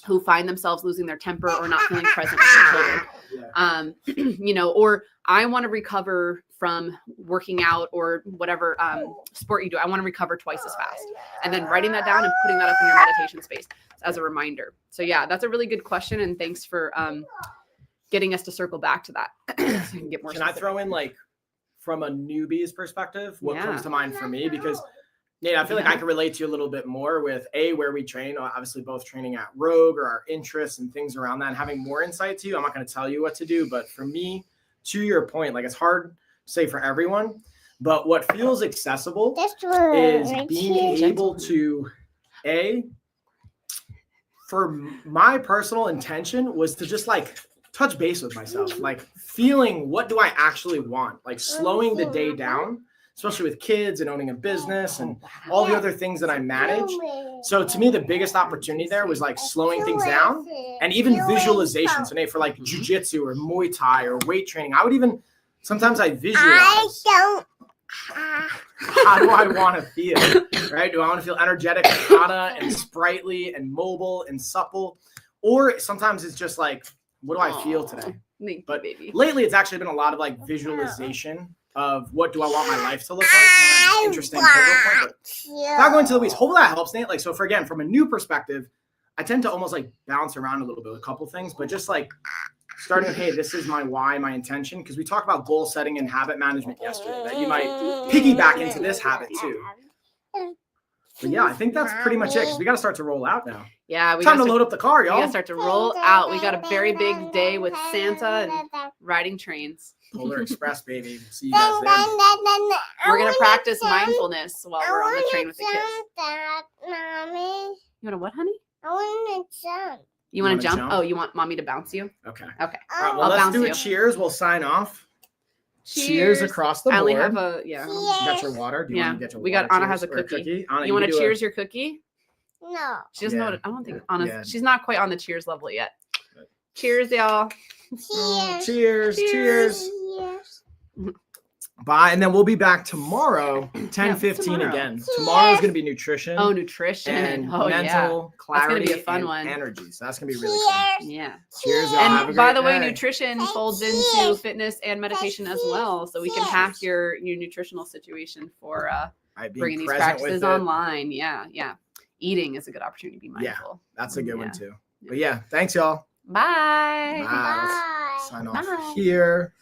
who find themselves losing their temper or not feeling present with their children. Or I want to recover from working out or whatever sport you do. I want to recover twice as fast. And then writing that down and putting that up in your meditation space as a reminder. So yeah, that's a really good question. And thanks for getting us to circle back to that. So you can get more specific. I throw in, like, from a newbie's perspective, what comes to mind for me? Because Nate, I feel like I can relate to you a little bit more with where we train, obviously both training at Rogue or our interests and things around that, and having more insight to you. I'm not going to tell you what to do, but for me, to your point, like, it's hard to say for everyone, but what feels accessible is being able to, for my personal intention was to just like touch base with myself, like feeling what do I actually want, like slowing the day down, especially with kids and owning a business and all the other things that I manage. So to me, the biggest opportunity there was like slowing things down and even visualization. So Nate, for like jujitsu or Muay Thai or weight training, I would even, sometimes I visualize. How do I want to feel, right? Do I want to feel energetic and sprightly and mobile and supple? Or sometimes it's just like, what do I feel today? But lately it's actually been a lot of like visualization of what do I want my life to look like. Interesting. Not going to the weeds. Hopefully that helps, Nate. Like, so for, again, from a new perspective, I tend to almost like bounce around a little bit with a couple things, but just like starting with, hey, this is my why, my intention. Because we talked about goal setting and habit management yesterday, that you might piggyback into this habit too. But yeah, I think that's pretty much it, because we got to start to roll out now. Yeah, time to load up the car, y'all. We got to start to roll out. We got a very big day with Santa and riding trains. Polar Express, baby. See you guys then. We're going to practice mindfulness while we're on the train with the kids. Mommy. You want to what, honey? I want to jump. You want to jump? Oh, you want mommy to bounce you? Okay. Okay. All right, well, let's do a cheers. We'll sign off. Cheers across the board. I only have a, You got your water? Do you want to get your water? Anna has a cookie. Anna, you want to cheers your cookie? No. She doesn't know what I don't think Anna, she's not quite on the cheers level yet. Cheers, y'all. Cheers. Cheers. Bye. And then we'll be back tomorrow, 10:15 again. Tomorrow is going to be nutrition. Oh, nutrition. And mental clarity. That's gonna be a fun one. Energy. So that's going to be really cool. Yeah. Cheers. Y'all. And by the way, nutrition folds into fitness and meditation as well. So we can hack your nutritional situation for bringing these practices online. Yeah. Yeah. Eating is a good opportunity to be mindful. Yeah, that's a good one too. But yeah, thanks y'all. Bye. Bye. Let's sign off here.